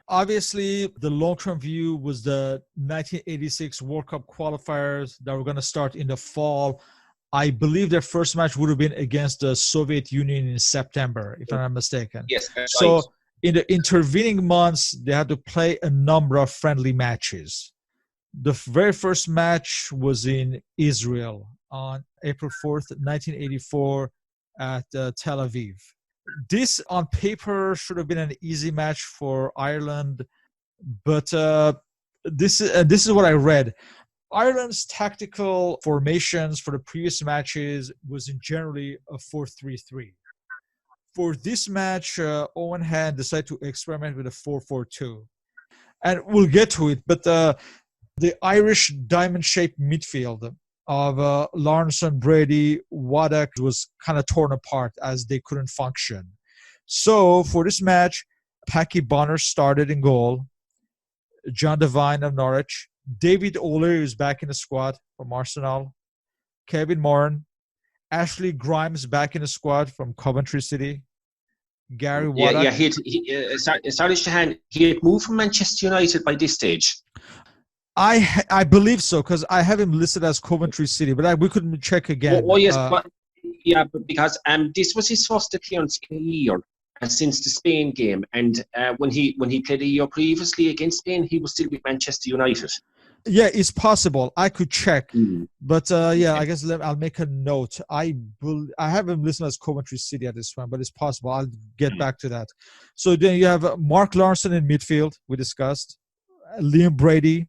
Obviously, the long-term view was the 1986 World Cup qualifiers that were going to start in the fall. I believe their first match would have been against the Soviet Union in September, if I'm not mistaken. Yes, that's so right. In the intervening months, they had to play a number of friendly matches. The very first match was in Israel on April 4th, 1984 at Tel Aviv. This, on paper, should have been an easy match for Ireland, but this is what I read. Ireland's tactical formations for the previous matches was generally a 4-3-3. For this match, Owen had decided to experiment with a 4-4-2. And we'll get to it, but the Irish diamond-shaped midfield of Lawrence, Brady, Waddock was kind of torn apart as they couldn't function. So for this match, Packy Bonner started in goal, John Devine of Norwich, David O'Leary is back in the squad from Arsenal, Kevin Moran, Ashley Grimes back in the squad from Coventry City, Gary Waddock. Sorry, Shahan, he had moved from Manchester United by this stage. I believe so, because I have him listed as Coventry City, but we couldn't check again. Yes, but because this was his first appearance in a year since the Spain game, and when he played a year previously against Spain, he was still with Manchester United. Yeah, it's possible. I could check, but I guess I'll make a note. I have him listed as Coventry City at this point, but it's possible. I'll get back to that. So then you have Mark Lawrenson in midfield. We discussed Liam Brady.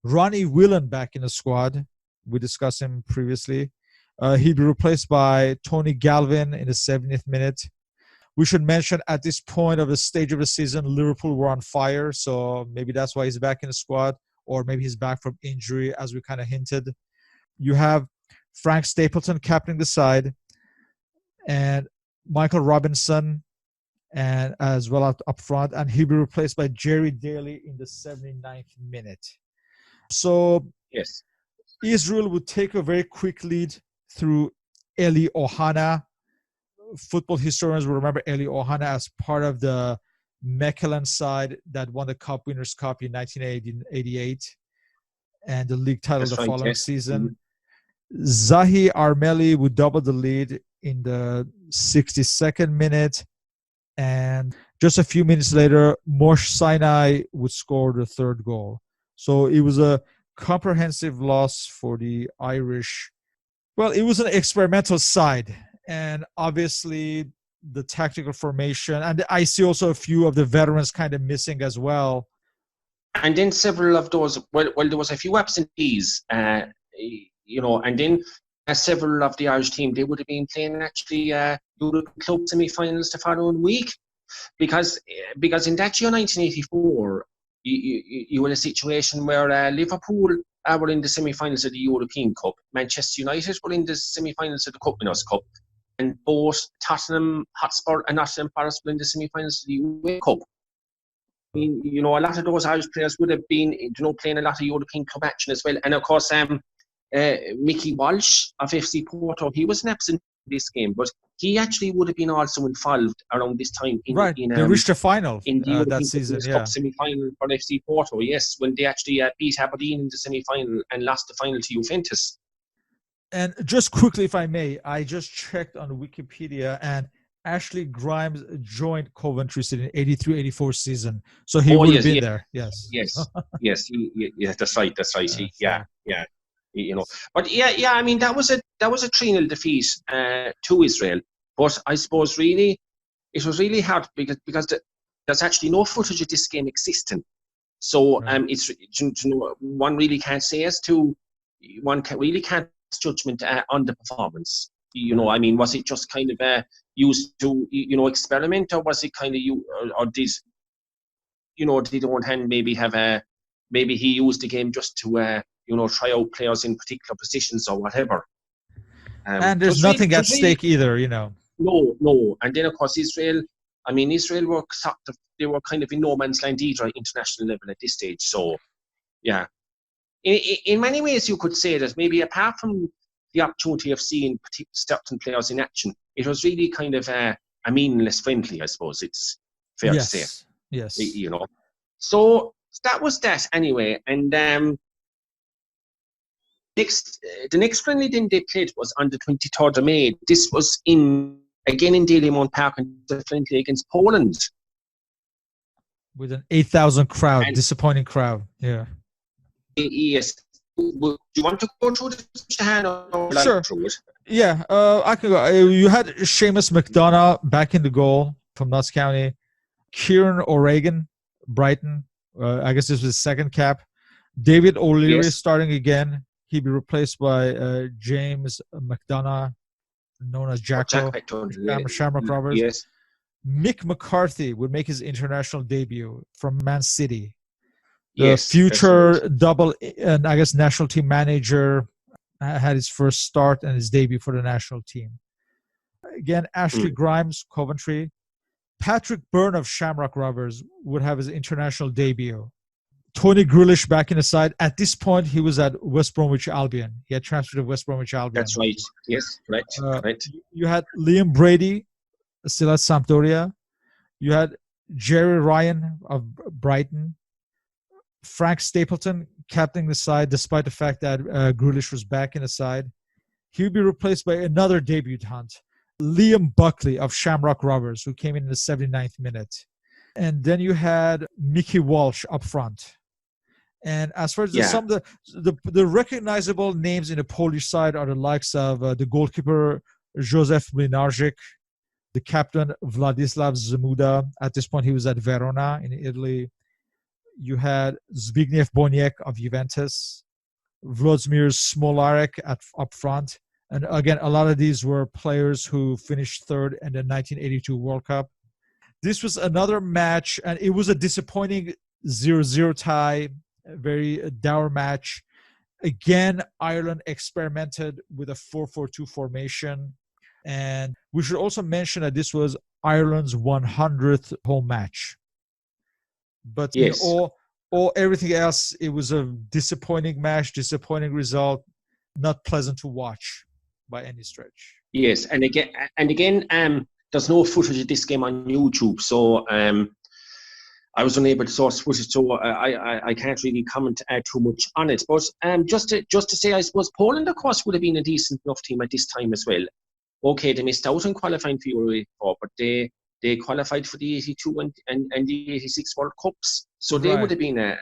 Ronnie Whelan back in the squad. We discussed him previously. He'd be replaced by Tony Galvin in the 70th minute. We should mention at this point of the stage of the season, Liverpool were on fire, so maybe that's why he's back in the squad, or maybe he's back from injury, as we kind of hinted. You have Frank Stapleton captaining the side, and Michael Robinson, and as well up front, and he'll be replaced by Jerry Daly in the 79th minute. So yes, Israel would take a very quick lead through Eli Ohana. Football historians will remember Eli Ohana as part of the Mcmahon side that won the Cup Winners' Cup in 1988 and the league title the following season. Zahi Armeli would double the lead in the 62nd minute, and just a few minutes later, Moshe Sinai would score the third goal. So it was a comprehensive loss for the Irish. Well, it was an experimental side, and obviously the tactical formation, and I see also a few of the veterans kind of missing as well. And then several of those, well there was a few absentees, and then several of the Irish team, they would have been playing actually European club semi-finals the following week, because in that year 1984, you had a situation where Liverpool were in the semi-finals of the European Cup, Manchester United were in the semi-finals of the Cup Winners' Cup, and both Tottenham Hotspur and Nottingham Forest were in the semi-finals of the UEFA Cup. I mean, a lot of those Irish players would have been, playing a lot of European club action as well. And of course, Mickey Walsh of FC Porto, he was an absent in this game, but he actually would have been also involved around this time. They reached the final in the that season, Cup semi-final for FC Porto, yes, when they actually beat Aberdeen in the semi-final and lost the final to Juventus. And just quickly, if I may, I just checked on Wikipedia, and Ashley Grimes joined Coventry City in 83-84 season, so he would have been there. Yes, yes, that's right. Yeah. But I mean that was a 3-0 defeat to Israel. But I suppose really it was really hard because there's actually no footage of this game existing. So it's one really can't say as to really can't pass judgment on the performance. I mean, was it just kind of used to experiment, or was it kind of or did Owen Hand maybe have maybe he used the game just to try out players in particular positions or whatever. And there's nothing at stake either, No. And then, of course, Israel were kind of in no man's land either at international level at this stage. So, yeah. In many ways, you could say that maybe apart from the opportunity of seeing certain players in action. It was really kind of a meaningless friendly, I suppose it's fair to say. Yes. You know. So that was that anyway. And the next friendly then they played was on the 23rd of May. This was again in Dalymount Park, and the friendly against Poland. With an 8,000 crowd, disappointing crowd. Yeah. Yes. Do you want to go through the Sure. Yeah, I can go. You had Seamus McDonough back in the goal from Notts County. Kieran O'Regan, Brighton. I guess this was his second cap. David O'Leary starting again. He'd be replaced by James McDonough, known as Jacko. Shamrock Rovers. Yes. Mick McCarthy would make his international debut from Man City. The future double, and I guess national team manager, had his first start and his debut for the national team. Again, Ashley Grimes, Coventry. Patrick Byrne of Shamrock Rovers would have his international debut. Tony Grealish back in the side. At this point, he was at West Bromwich Albion. He had transferred to West Bromwich Albion. That's right. Yes, right. You had Liam Brady, still at Sampdoria. You had Jerry Ryan of Brighton. Frank Stapleton captaining the side, despite the fact that Grealish was back in the side. He would be replaced by another debutant, Liam Buckley of Shamrock Rovers, who came in the 79th minute. And then you had Mickey Walsh up front. And as far as some of the recognizable names in the Polish side are the likes of the goalkeeper Josef Mlinarczyk, the captain Vladislav Zamuda. At this point, he was at Verona in Italy. You had Zbigniew Boniek of Juventus, Włodzimierz Smolarek up front. And again, a lot of these were players who finished third in the 1982 World Cup. This was another match, and it was a disappointing 0-0 tie, a very dour match. Again, Ireland experimented with a 4-4-2 formation. And we should also mention that this was Ireland's 100th home match. But everything else, it was a disappointing match, disappointing result, not pleasant to watch by any stretch. Yes, and again, there's no footage of this game on YouTube, so I was unable to source footage, so I can't really comment too much on it. But just to say, I suppose Poland, of course, would have been a decent enough team at this time as well. Okay, they missed out on qualifying for Euro 84, but they qualified for the 82 and the 86 World Cups. So they would have been a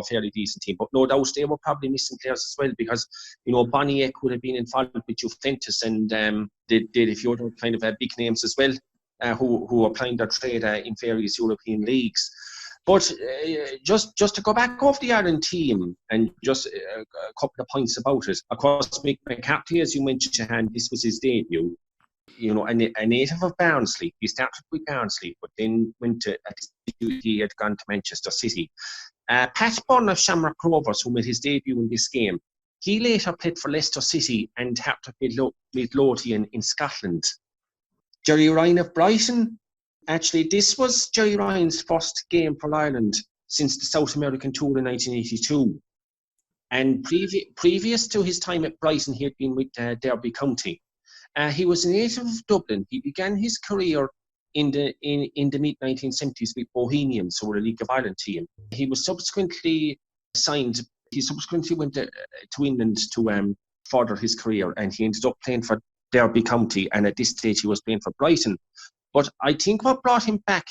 fairly decent team. But no doubt they were probably missing players as well, because, Boniek would have been involved with Juventus, and they did a few other kind of big names as well, who are playing their trade in various European leagues. But just to go back off the Ireland team and just a couple of points about it. Of course, Mick McCarthy, as you mentioned, Shahan, this was his debut. A native of Barnsley. He started with Barnsley, but then he had gone to Manchester City. Pat Byrne of Shamrock Rovers, who made his debut in this game, he later played for Leicester City and Hertha Midlothian in Scotland. Jerry Ryan of Brighton, actually, this was Jerry Ryan's first game for Ireland since the South American tour in 1982. And previous to his time at Brighton, he had been with Derby County. He was a native of Dublin. He began his career in the mid-1970s with Bohemians, who were a League of Ireland team. He was subsequently signed. He subsequently went to England to further his career, and he ended up playing for Derby County, and at this stage he was playing for Brighton. But I think what brought him back,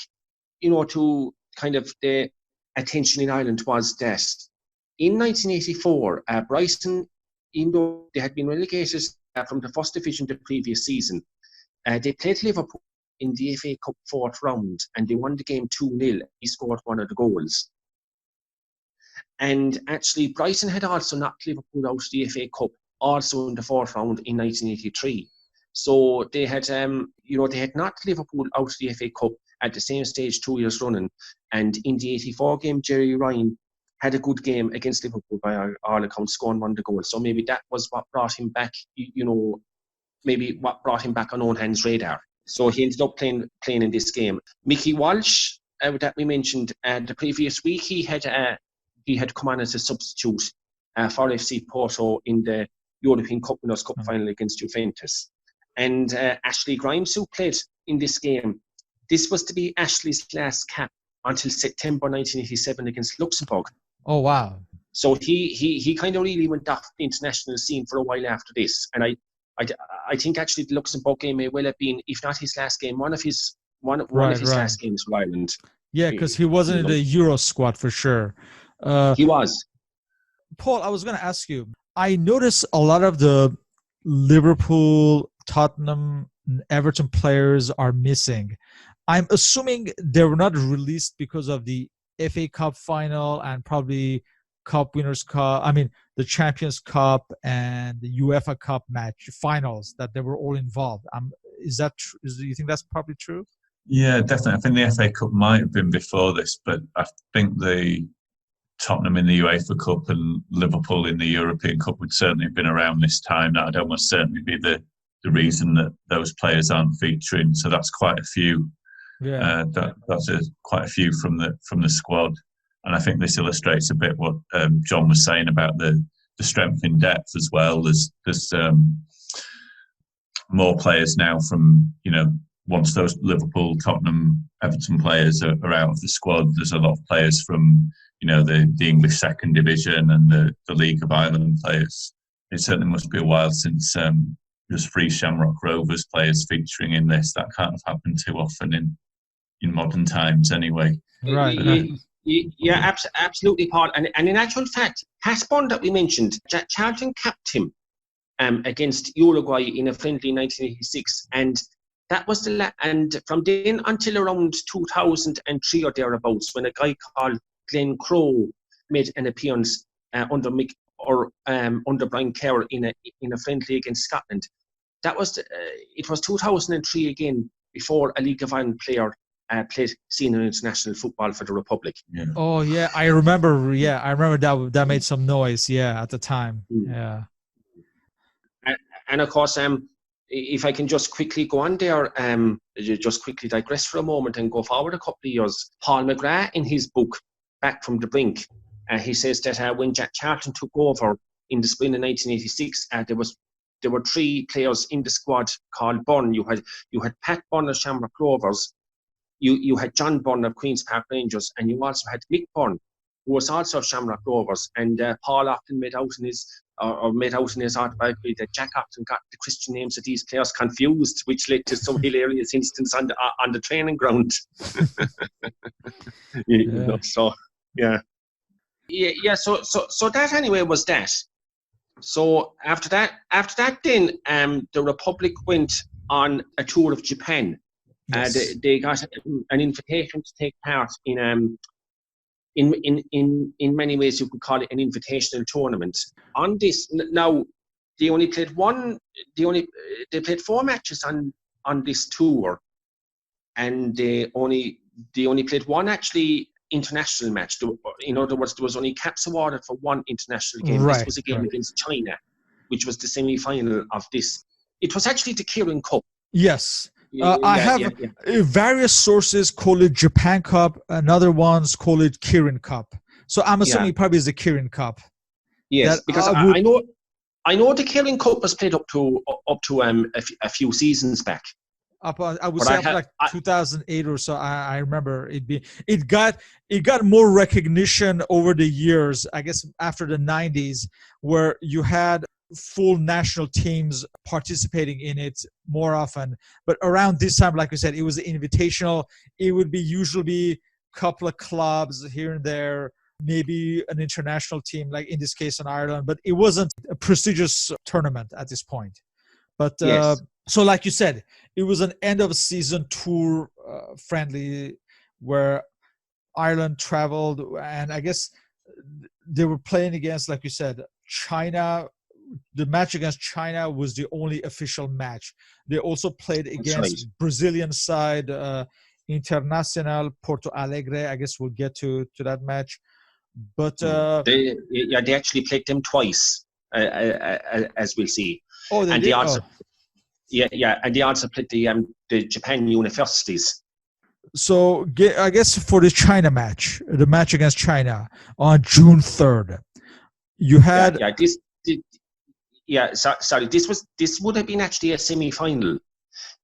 to kind of the attention in Ireland was that in 1984, Brighton, even though they had been relegated from the first division the previous season, they played Liverpool in the FA Cup fourth round, and they won the game 2-0. He scored one of the goals. And actually, Brighton had also knocked Liverpool out of the FA Cup, also in the fourth round in 1983. So they had, they had knocked Liverpool out of the FA Cup at the same stage 2 years running. And in the 84 game, Jerry Ryan had a good game against Liverpool by all accounts, scoring one of the goals. So maybe that was what brought him back, maybe what brought him back on Owen's radar. So he ended up playing in this game. Mickey Walsh, that we mentioned, the previous week, he had come on as a substitute for FC Porto in the European Cup Winners' Cup final against Juventus. And Ashley Grimes, who played in this game, this was to be Ashley's last cap until September 1987 against Luxembourg. Oh, wow. So he kind of really went off the international scene for a while after this. And I think actually the Luxembourg game may well have been, if not his last game, one of his last games for Ireland. Yeah, because he wasn't in the Euro squad for sure. He was. Paul, I was going to ask you, I noticed a lot of the Liverpool, Tottenham, and Everton players are missing. I'm assuming they were not released because of the FA Cup final and probably Cup Winners' Cup, the Champions Cup and the UEFA Cup match finals, that they were all involved. Is that true? Do you think that's probably true? Yeah, definitely. I think the FA Cup might have been before this, but I think the Tottenham in the UEFA Cup and Liverpool in the European Cup would certainly have been around this time. That would almost certainly be the reason that those players aren't featuring. So that's quite a few. Yeah, that's quite a few from the squad. And I think this illustrates a bit what John was saying about the strength in depth as well. There's more players now from, once those Liverpool, Tottenham, Everton players are out of the squad, there's a lot of players from, the English second division and the League of Ireland players. It certainly must be a while since there's 3 Shamrock Rovers players featuring in this. That can't have happened too often in modern times anyway. Right. Yeah, absolutely, Paul. And in actual fact, Hasbon that we mentioned, Charlton capped him against Uruguay in a friendly in 1986, and that was and from then until around 2003 or thereabouts, when a guy called Glenn Crowe made an appearance under Brian Kerr in a friendly against Scotland. That was it was 2003 again before a League of Ireland player played senior international football for the Republic. Yeah. Oh yeah, I remember. Yeah, I remember that made some noise. Yeah, at the time. Yeah. And of course, if I can just quickly go on there, just quickly digress for a moment and go forward a couple of years. Paul McGrath, in his book Back from the Brink, he says that when Jack Charlton took over in the spring of 1986, there were 3 players in the squad called Bunn. You had Pat Bunn of Shamrock Rovers. You had John Bunn of Queen's Park Rangers, and you also had Mick Bunn, who was also of Shamrock Rovers. And Paul often made out in his autobiography that Jack often got the Christian names of these players confused, which led to some hilarious incidents on the training ground. So that anyway was that. So after that, then the Republic went on a tour of Japan. Yes. They got an invitation to take part in many ways you could call it an invitational tournament. On this, now they played 4 matches on this tour, and they only played 1 actually international match. In other words, there was only caps awarded for 1 international game. Right, this was a game against China, which was the semi-final of this. It was actually the Kirin Cup. Yes. I have various sources call it Japan Cup, and other ones call it Kirin Cup. So I'm assuming probably is the Kirin Cup. Yes, because I know the Kirin Cup was played up to a few seasons back. I would say like 2008 or so. I remember it got more recognition over the years. I guess after the 90s, where you had full national teams participating in it more often. But around this time, like I said, it was invitational. It would be usually a couple of clubs here and there, maybe an international team, like in this case in Ireland. But it wasn't a prestigious tournament at this point. But so like you said, it was an end of season tour friendly where Ireland traveled, and I guess they were playing against, like you said, China. The match against China was the only official match. They also played against Brazilian side, Internacional Porto Alegre. I guess we'll get to that match. But they actually played them twice, as we'll see. Oh, they and did? They also, and they also played the Japan universities. So I guess for the China match, the match against China on June 3rd, you had sorry. This would have been actually a semi-final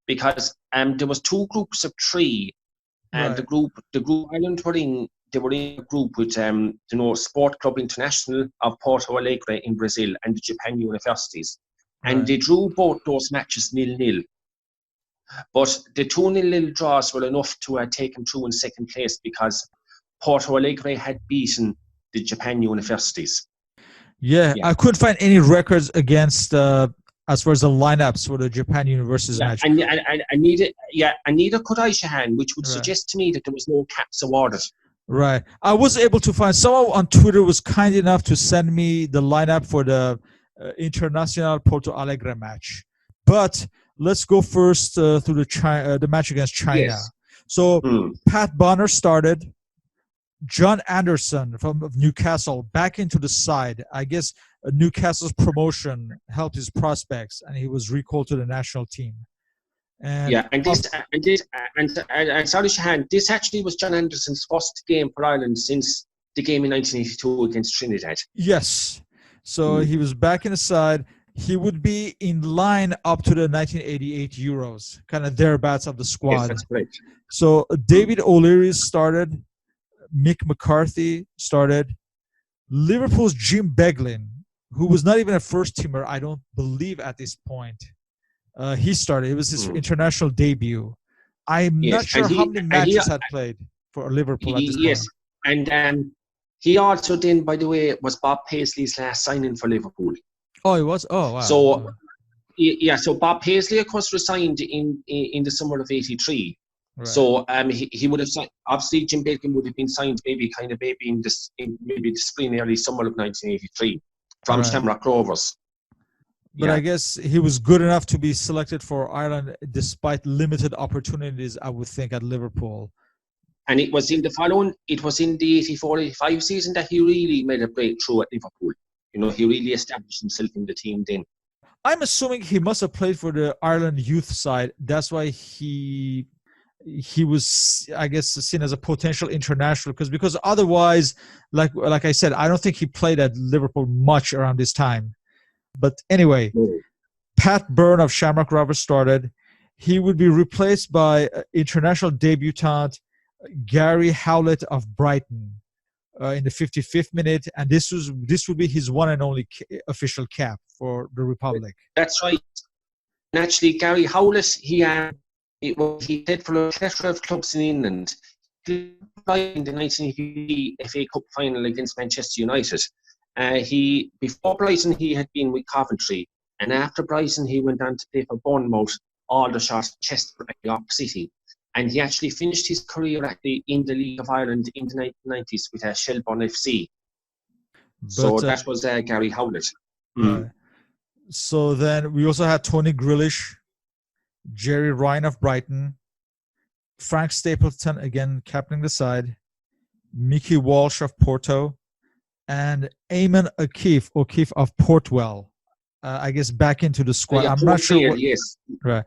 because there was 2 groups of 3, and Right. the group Ireland were in. They were in a group with Sport Club International of Porto Alegre in Brazil and the Japan Universities, and Right. they drew both those matches 0-0. But the 2-0 draws were enough to take them through in second place because Porto Alegre had beaten the Japan Universities. Yeah, I couldn't find any records against as far as the lineups for the Japan Universities match. And neither could I, Shahan, which would suggest to me that there was no caps awarded. Right. I was able to find someone on Twitter was kind enough to send me the lineup for the Internacional Porto Alegre match. But let's go first through the match against China. Yes. So Pat Bonner started. John Anderson from Newcastle back into the side. I guess Newcastle's promotion helped his prospects, and he was recalled to the national team. And sorry, Shahan, this actually was John Anderson's first game for Ireland since the game in 1982 against Trinidad. Yes. So he was back in the side. He would be in line up to the 1988 Euros, kind of thereabouts of the squad. Yes, that's correct. So David O'Leary started. Mick McCarthy started. Liverpool's Jim Beglin, who was not even a first-teamer, I don't believe at this point. He started. It was his international debut. I'm not sure how many matches had played for Liverpool at this point. Yes, and he also then, by the way, was Bob Paisley's last signing for Liverpool. Oh, he was? Oh, wow. So, so Bob Paisley, of course, resigned in the summer of '83. Right. So he would have signed. Obviously, Jim Beglin would have been signed maybe in the spring, early summer of 1983 from Shamrock Rovers. But I guess he was good enough to be selected for Ireland despite limited opportunities, I would think, at Liverpool. And it was in the 84-85 season that he really made a breakthrough at Liverpool. You know, he really established himself in the team then. I'm assuming he must have played for the Ireland youth side. That's why he was, I guess, seen as a potential international because otherwise, like I said, I don't think he played at Liverpool much around this time. But anyway, Pat Byrne of Shamrock Rovers started. He would be replaced by international debutant Gary Howlett of Brighton in the 55th minute, and this would be his one and only official cap for the Republic. That's right. And actually, Gary Howlett, he played for a plethora of clubs in England. He played in the 1980 FA Cup final against Manchester United. Before Brighton, he had been with Coventry, and after Brighton, he went on to play for Bournemouth, Aldershot, Chester, and York City. And he actually finished his career in the League of Ireland in the 1990s with Shelbourne FC. So that was Gary Howlett. So then we also had Tony Grealish, Jerry Ryan of Brighton, Frank Stapleton, again captaining the side, Mickey Walsh of Porto, and Eamon O'Keefe of Portwell. I guess back into the squad. I'm not sure. Yes. Right.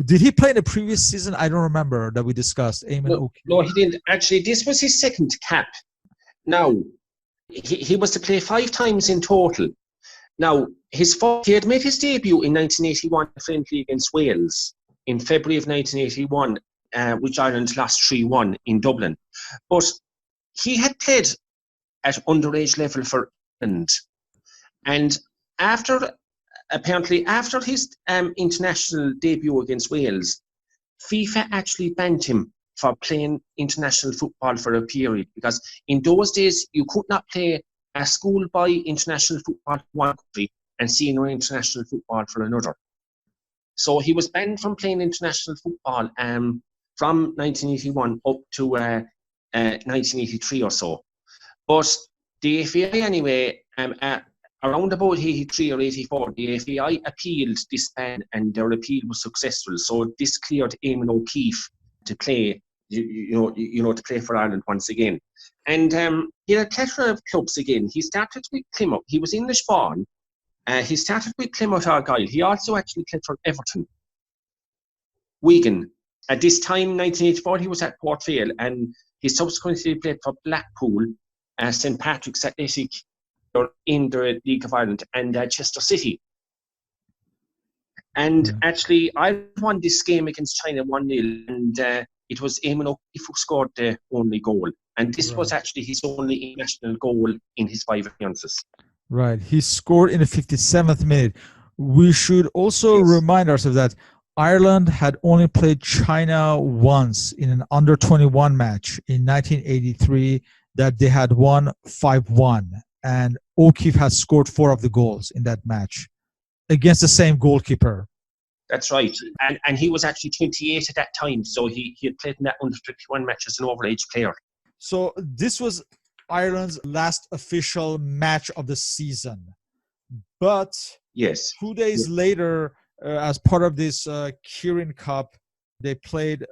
Did he play in the previous season? I don't remember that we discussed. No, he didn't. Actually, this was his second cap. Now, he was to play 5 times in total. Now, he had made his debut in 1981 friendly against Wales in February of 1981, which Ireland lost 3-1 in Dublin. But he had played at underage level for Ireland. And after his international debut against Wales, FIFA actually banned him for playing international football for a period, because in those days you could not play a schoolboy international football for one country and senior international football for another. So he was banned from playing international football from 1981 up to 1983 or so. But the FAI anyway, around about 83 or 84, the FAI appealed this ban, and their appeal was successful. So this cleared Eamon O'Keefe to play, to play for Ireland once again. And he had a plethora of clubs again. He started with Plymouth. He was English born. He started with Plymouth Argyle. He also actually played for Everton, Wigan. At this time, 1984, he was at Port Vale, and he subsequently played for Blackpool, St Patrick's Athletic in the League of Ireland, and Chester City. And actually, I won this game against China 1-0, and it was Eamon O'Keefe who scored the only goal. And this was actually his only international goal in his 5 appearances. Right. He scored in the 57th minute. We should also remind ourselves that Ireland had only played China once in an under-21 match in 1983 that they had won 5-1. And O'Keefe has scored 4 of the goals in that match against the same goalkeeper. That's right. And he was actually 28 at that time. So he had played in that under-21 match as an overage player. So this was Ireland's last official match of the season. But 2 days later, as part of this Kirin Cup, they played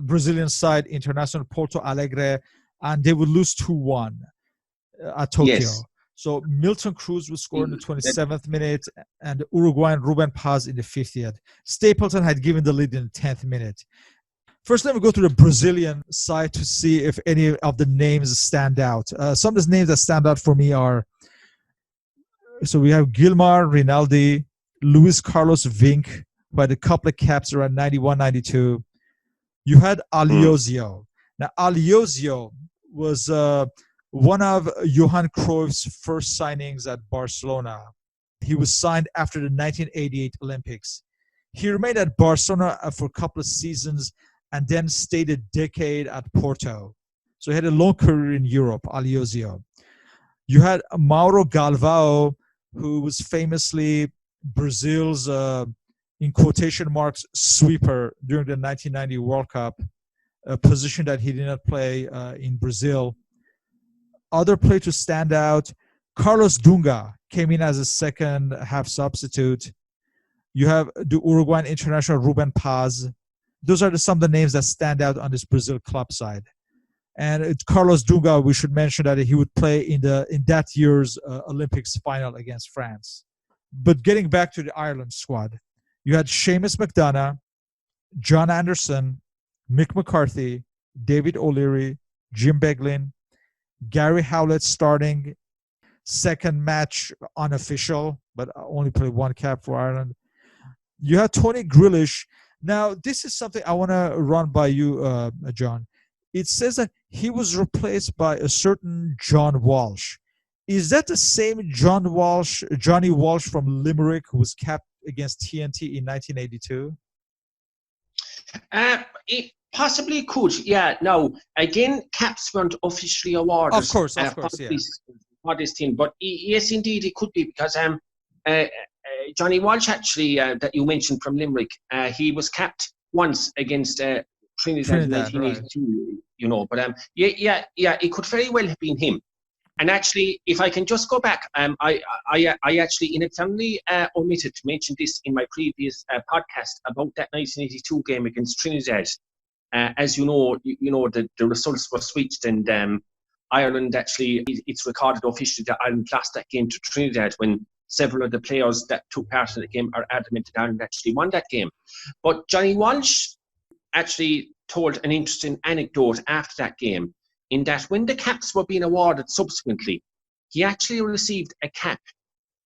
Brazilian side International Porto Alegre, and they would lose 2-1 at Tokyo. Yes. So Milton Cruz would score in the 27th minute, and the Uruguayan Ruben Paz in the 50th. Stapleton had given the lead in the 10th minute. First, let me go to the Brazilian side to see if any of the names stand out. Some of the names that stand out for me are, so we have Gilmar Rinaldi, Luis Carlos Vinck, who had a couple of caps around 91, 92. You had Aliozio. Now, Aliozio was one of Johan Cruyff's first signings at Barcelona. He was signed after the 1988 Olympics. He remained at Barcelona for a couple of seasons and then stayed a decade at Porto. So he had a long career in Europe, Aliozio. You had Mauro Galvao, who was famously Brazil's, in quotation marks, sweeper during the 1990 World Cup, a position that he did not play in Brazil. Other players to stand out, Carlos Dunga came in as a second half substitute. You have the Uruguayan international Ruben Paz. Those are some of the names that stand out on this Brazil club side. And Carlos Dunga, we should mention that he would play in that year's Olympics final against France. But getting back to the Ireland squad, you had Seamus McDonough, John Anderson, Mick McCarthy, David O'Leary, Jim Beglin, Gary Howlett starting, second match unofficial, but only played 1 cap for Ireland. You had Tony Grealish. Now, this is something I want to run by you, John. It says that he was replaced by a certain John Walsh. Is that the same Johnny Walsh from Limerick, who was capped against TNT in 1982? It possibly could, yeah. No, again, caps weren't officially awarded. Of course, yeah. For this team, but yes, indeed, it could be because Johnny Walsh, actually, that you mentioned from Limerick, he was capped once against Trinidad in 1982. Right. But it could very well have been him. And actually, if I can just go back, I actually inadvertently omitted to mention this in my previous podcast about that 1982 game against Trinidad. As you know, the results were switched, and Ireland actually, it's recorded officially that Ireland lost that game to Trinidad when several of the players that took part in the game are adamant that Ireland actually won that game. But Johnny Walsh actually told an interesting anecdote after that game, in that when the caps were being awarded subsequently, he actually received a cap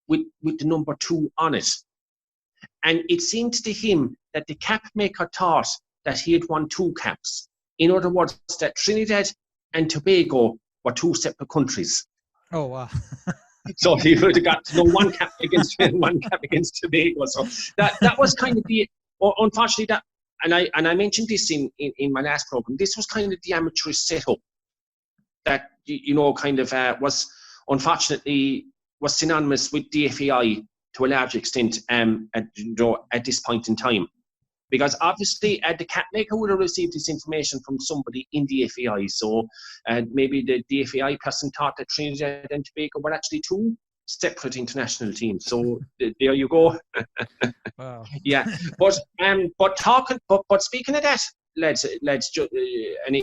with the number 2 on it. And it seemed to him that the cap maker thought that he had won 2 caps. In other words, that Trinidad and Tobago were 2 separate countries. Oh, wow. So he would have got 1 cap against Tobago. So that was kind of unfortunately, that, and I mentioned this in my last program, this was kind of the amateurish setup that, was unfortunately was synonymous with the FAI to a large extent at this point in time. Because obviously the cap maker would have received this information from somebody in the FAI. So maybe the FAI person thought that Trinidad and Tobago were actually 2 separate international teams. So there you go. Wow. Yeah. But speaking of that, lads, and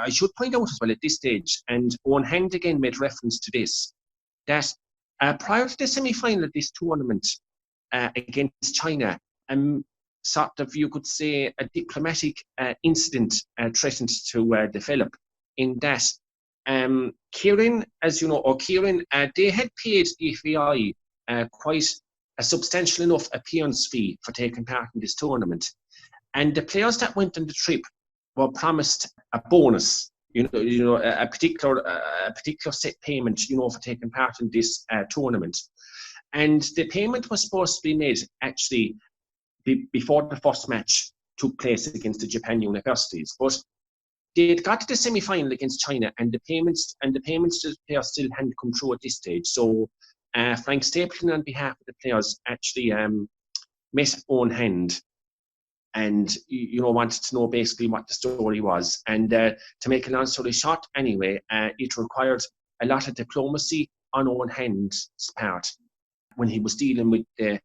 I should point out as well at this stage, and Owen Hand again made reference to this, that prior to the semi-final of this tournament against China, sort of, you could say, a diplomatic incident threatened to develop, in that Kirin, as you know, they had paid the FAI quite a substantial enough appearance fee for taking part in this tournament. And the players that went on the trip were promised a bonus, a particular set payment, for taking part in this tournament. And the payment was supposed to be made actually before the first match took place against the Japan universities. But they got to the semi-final against China, and the payments to the players still hadn't come through at this stage. So Frank Stapleton, on behalf of the players, actually met Owen Hand and wanted to know basically what the story was. And to make a long story short, anyway, it required a lot of diplomacy on Owen Hand's part when he was dealing with the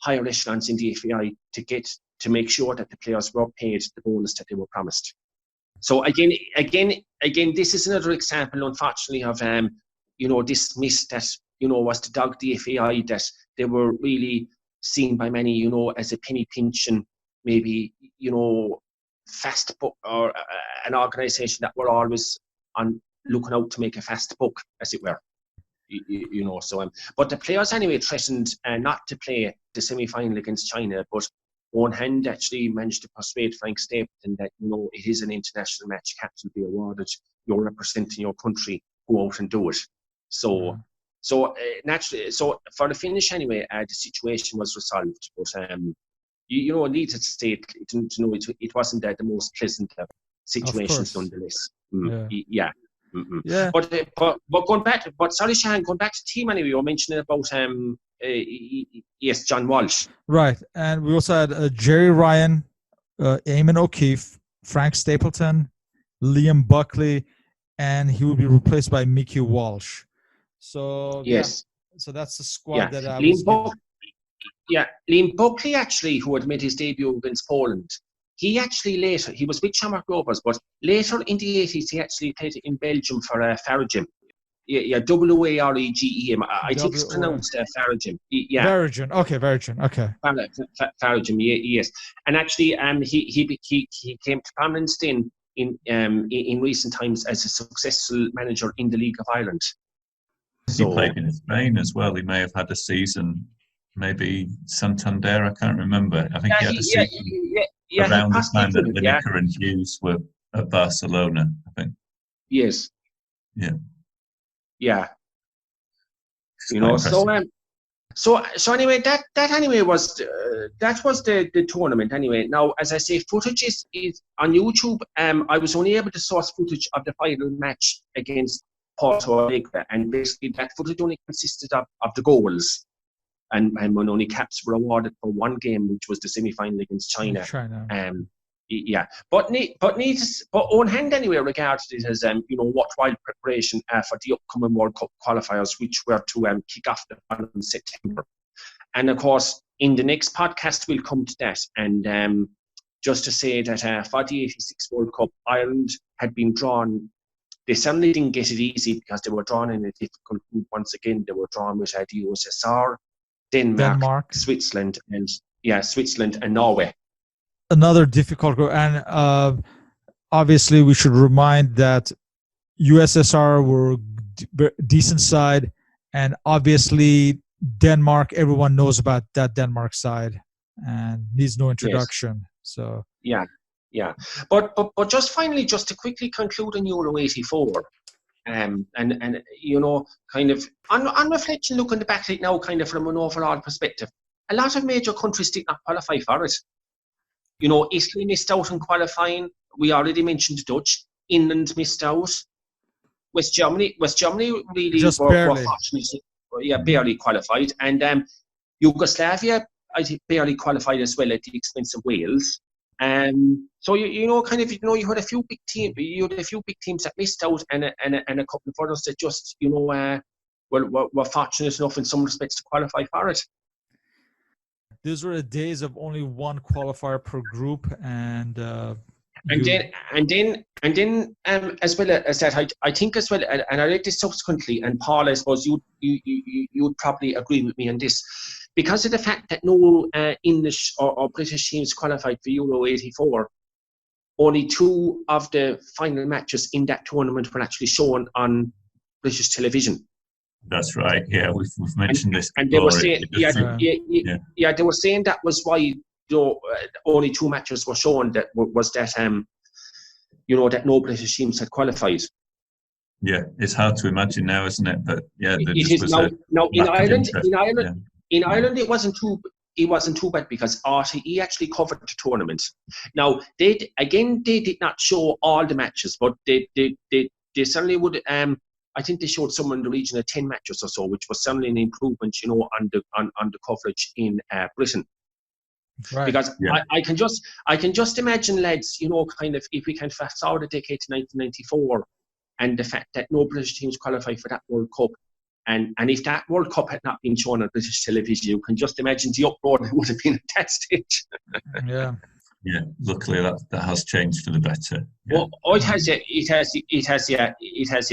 higher echelons in the FAI to make sure that the players were paid the bonus that they were promised. So again, this is another example, unfortunately, of this miss that was to dog the FAI, that they were really seen by many, as a penny pinch and maybe fast book, or an organisation that were always on looking out to make a fast buck, as it were. So but the players anyway threatened not to play the semi-final against China, but Owen Hand actually managed to persuade Frank Stapleton that it is an international match, caps will be awarded, you're representing your country, go out and do it. So naturally, so for the finish anyway, the situation was resolved, but needed to state it wasn't the most pleasant situations nonetheless. Yeah. Mm-hmm. Yeah. But going back, sorry, Shahan, going back to the team anyway, you were mentioning about John Walsh. Right, and we also had Jerry Ryan, Eamon O'Keefe, Frank Stapleton, Liam Buckley, and he will be replaced by Mickey Walsh. So yes, so that's the squad that I Liam Buckley actually, who had made his debut against Poland. He was with Shamrock Rovers, but later in the 80s, he actually played in Belgium for Faragem. Waregem. I think it's pronounced Faragem. Faragem. Okay, Faragem. Okay. Faragem, yes. And actually, he came to prominence in recent times as a successful manager in the League of Ireland. He played in Spain as well. He may have had a season, maybe Santander. I can't remember. I think he had a season. Around the time that Lineker and Hughes were at Barcelona, I think. Yes. Yeah. Yeah. So anyway, that anyway was the tournament anyway. Now, as I say, footage is on YouTube. I was only able to source footage of the final match against Porto Alegre, and basically that footage only consisted of the goals. And when only caps were awarded for one game, which was the semi-final against China. But Owen Hand anyway regarded it as worthwhile preparation for the upcoming World Cup Qualifiers, which were to kick off the following September. And of course, in the next podcast, we'll come to that. And just to say that for the '86 World Cup, Ireland had been drawn. They certainly didn't get it easy because they were drawn in a difficult group once again. They were drawn with the USSR. Denmark, Switzerland, and Norway. Another difficult group, and obviously we should remind that USSR were decent side, and obviously Denmark. Everyone knows about that Denmark side, and needs no introduction. Yes. So but just finally, just to quickly conclude on Euro '84. And kind of on reflection, looking back at it now, kind of from an overall perspective, a lot of major countries did not qualify for it. Italy missed out on qualifying. We already mentioned the Dutch. England missed out. West Germany really just were barely. Barely qualified, and Yugoslavia, I think, barely qualified as well at the expense of Wales. So you had a few big teams. You had a few big teams that missed out, and a couple of others that just were fortunate enough in some respects to qualify for it. These were the days of only one qualifier per group, and then as well as that, I think as well, and I read this subsequently, and Paul, I suppose you'd probably agree with me on this. Because of the fact that no English or British teams qualified for Euro '84, only 2 of the final matches in that tournament were actually shown on British television. That's right. Yeah, we've mentioned this before. And they were saying, they were saying that was why only 2 matches were shown. That was that that no British teams had qualified. Yeah, it's hard to imagine now, isn't it? But yeah, it is now. In Ireland, it wasn't too bad because RTE actually covered the tournament. Now they did not show all the matches, but they certainly would. I think they showed somewhere in the region of 10 matches or so, which was certainly an improvement, on the coverage in Britain. Right. Because I can just imagine, lads, kind of, if we can fast forward a decade to 1994, and the fact that no British teams qualify for that World Cup, and if that World Cup had not been shown on British television, you can just imagine the uproar that would have been at that stage. Yeah. Yeah, luckily that has changed for the better. Yeah. Well, it has,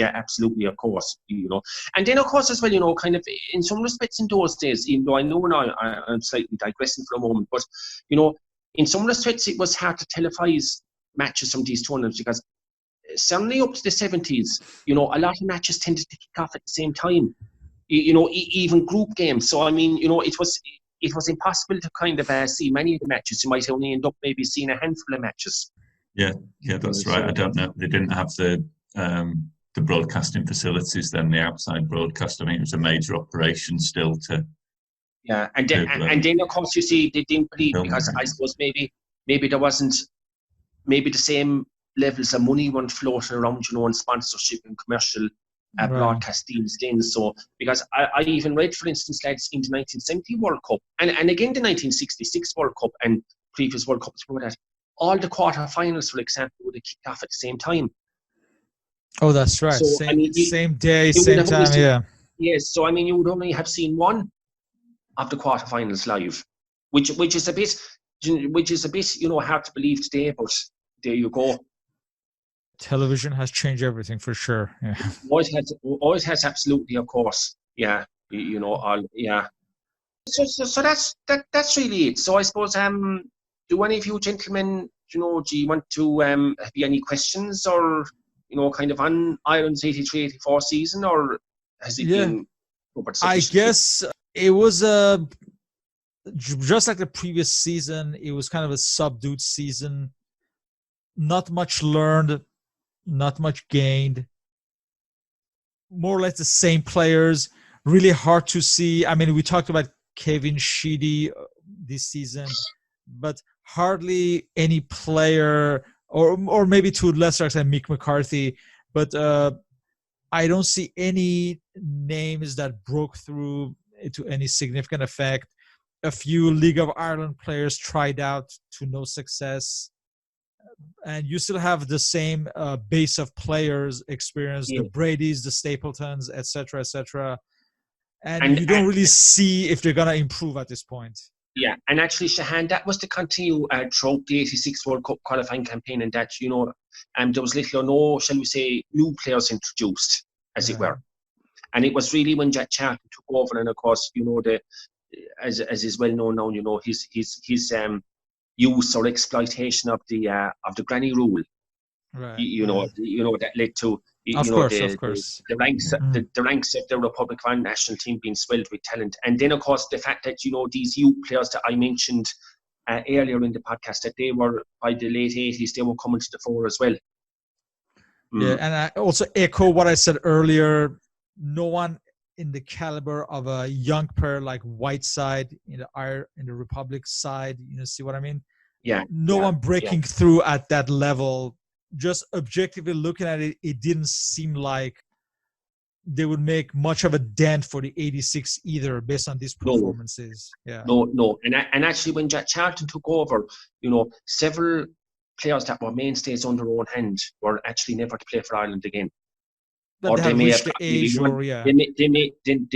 absolutely, of course, And then, of course, as well, kind of, in some respects in those days, even though I know now I'm slightly digressing for a moment, but, in some respects it was hard to televise matches from these tournaments because certainly up to the 70s, a lot of matches tended to kick off at the same time, even group games. So, I mean, it was impossible to kind of see many of the matches. You might only end up maybe seeing a handful of matches. Yeah, that's right. I don't know. They didn't have the broadcasting facilities then, the outside broadcast. I mean, it was a major operation still to... Yeah, and then of course, you see, they didn't believe because I suppose maybe there wasn't maybe the same levels of money weren't floating around, and sponsorship and commercial broadcast deals then. So, because I even read, for instance, lads, in the 1970 World Cup and again the 1966 World Cup and previous World Cups before that, all the quarterfinals, for example, would have kicked off at the same time. Oh, that's right. So, same day, same time, yeah. Yes, so I mean, you would only have seen one of the quarterfinals live, which is a bit, hard to believe today, but there you go. Television has changed everything for sure. Yeah. Always has, absolutely, of course. Yeah, yeah. So that's really it. So I suppose, do any of you gentlemen, do you want to have any questions or kind of on Ireland's 83-84 season, or has it been? I guess it was just like the previous season. It was kind of a subdued season. Not much learned. Not much gained. More or less the same players. Really hard to see. I mean, we talked about Kevin Sheedy this season, but hardly any player, or maybe to a lesser extent Mick McCarthy, but I don't see any names that broke through to any significant effect. A few League of Ireland players tried out to no success. And you still have the same base of players experience, the Bradys, the Stapletons, etc., and you don't really see if they're going to improve at this point. Yeah, and actually, Shahan, that was to continue throughout the 86 World Cup qualifying campaign, and that, there was little or no, shall we say, new players introduced, as it were. And it was really when Jack Charlton took over, and of course, as is well known now, his use or exploitation of the granny rule, right? That led to the ranks of the Republic of Ireland national team being swelled with talent, and then of course the fact that these youth players that I mentioned earlier in the podcast, that they were by the late 80s they were coming to the fore as well. Yeah, and I also echo what I said earlier. No one in the caliber of a young player like Whiteside in the Republic side, see what I mean? Yeah. No one breaking through at that level. Just objectively looking at it, it didn't seem like they would make much of a dent for the 86 either, based on these performances. No. And actually, when Jack Charlton took over, several players that were mainstays under their own hand were actually never to play for Ireland again. But they may have they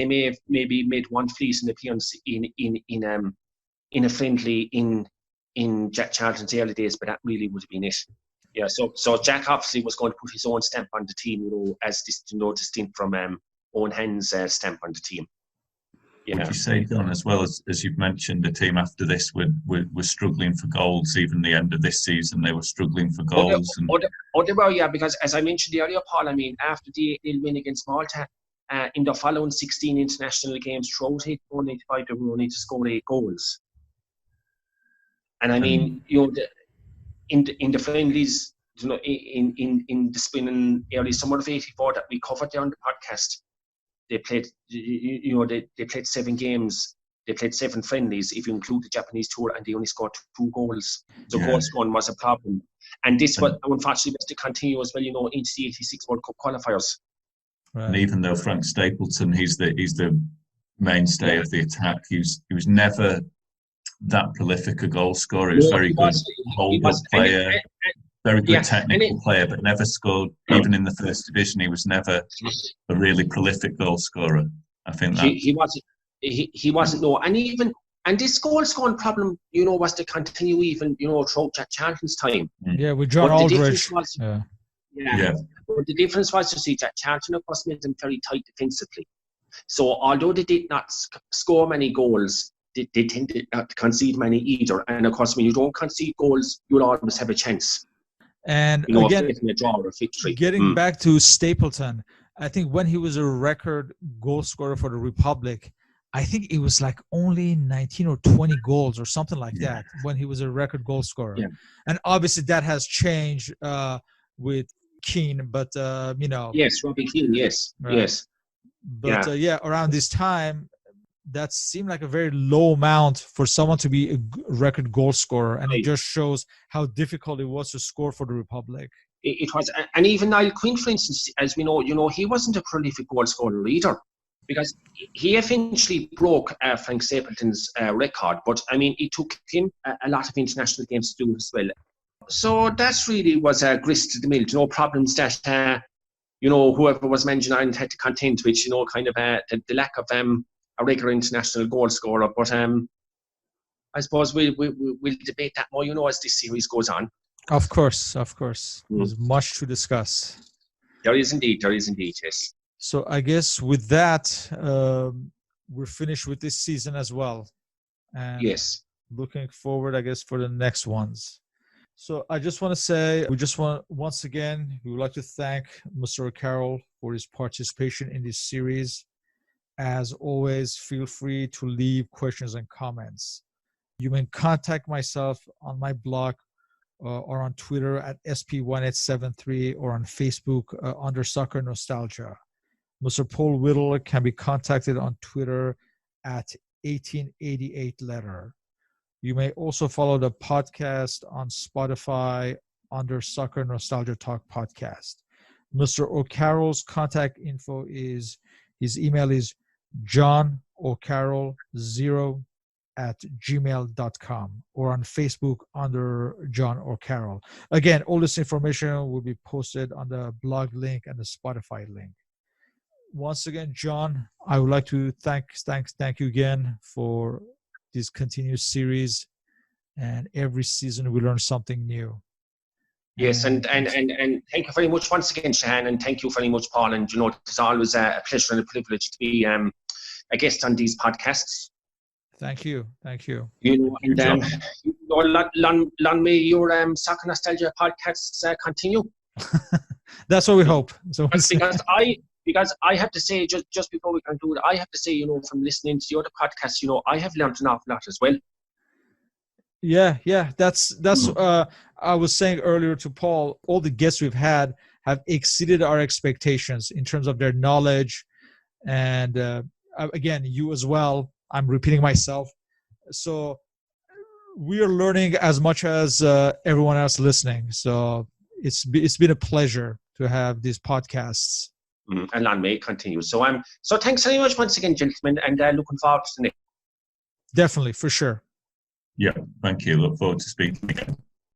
may have maybe made one fleecing appearance in a friendly in Jack Charlton's early days, but that really would have been it. Yeah, so Jack obviously was going to put his own stamp on the team, as distinct from Owen Hen's stamp on the team. Yeah. Would you say, Don, as well as you've mentioned, the team after this were struggling for goals? Even the end of this season, they were struggling for goals. They were, because as I mentioned earlier, Paul, I mean, after the 8-0 win against Malta, in the following 16 international games throughout 84-85, they were only to score 8 goals. And I mean, in the friendlies, in the spring and early summer of 84 that we covered there on the podcast, they played, they played 7 games. They played 7 friendlies, if you include the Japanese tour, and they only scored 2 goals. So goal scoring was a problem. And this was, unfortunately, was to continue as well, into the 86 World Cup qualifiers. Right. And even though Frank Stapleton, he's the mainstay of the attack, he was never that prolific a goal scorer. He was very good hold-up player, very good technical player, but never scored. Even in the first division, he was never a really prolific goal scorer. I think that he wasn't. No, and this goal scoring problem, was to continue even, throughout Jack Charlton's time. Yeah, with John Aldridge. But the difference was, to see, Jack Charlton, of course, made them very tight defensively. So although they did not score many goals, they tended not to concede many either. And of course, when you don't concede goals, you'll always have a chance. And again, a draw or a victory. Getting back to Stapleton, I think when he was a record goal scorer for the Republic, I think it was like only 19 or 20 goals or something like that when he was a record goal scorer. Yeah. And obviously that has changed with Keane, but Yes, Robbie Keane, yes. Right. Yes. But around this time, that seemed like a very low amount for someone to be a record goal scorer. And it just shows how difficult it was to score for the Republic. It was, and even Niall Quinn, for instance, as we know, he wasn't a prolific goal scorer either, because he eventually broke Frank Stapleton's record. But I mean, it took him a lot of international games to do as well. So that really was a grist to the mill. Problems that whoever was managing Ireland had to contend with. Kind of the lack of a regular international goal scorer. But I suppose we'll debate that more, as this series goes on. Of course. There's much to discuss. There is indeed, yes. So I guess with that, we're finished with this season as well. And yes. Looking forward, I guess, for the next ones. So I just want to say, we would like to thank Mr. O'Carroll for his participation in this series. As always, feel free to leave questions and comments. You may contact myself on my blog or on Twitter at SP1873 or on Facebook under Soccer Nostalgia. Mr. Paul Whittle can be contacted on Twitter at 1888letter. You may also follow the podcast on Spotify under Soccer Nostalgia Talk Podcast. Mr. O'Carroll's contact info is, his email is johnocarroll0@gmail.com or on Facebook under John O'Carroll. Again, all this information will be posted on the blog link and the Spotify link. Once again, John, I would like to thank you again for this continuous series, and every season we learn something new. Yes, and thank you very much once again, Shahan, and thank you very much, Paul. And it's always a pleasure and a privilege to be a guest on these podcasts. Thank you. Long may your Soccer Nostalgia podcasts continue. That's what we hope. So because I have to say, just before we conclude, I have to say, from listening to the other podcasts, I have learned an awful lot as well. Yeah. That's I was saying earlier to Paul, all the guests we've had have exceeded our expectations in terms of their knowledge. And again, you as well. I'm repeating myself. So we are learning as much as everyone else listening. So it's been a pleasure to have these podcasts. And long may it continue. So thanks very much once again, gentlemen, and looking forward to the next. Definitely, for sure. Yeah, thank you. Look forward to speaking again.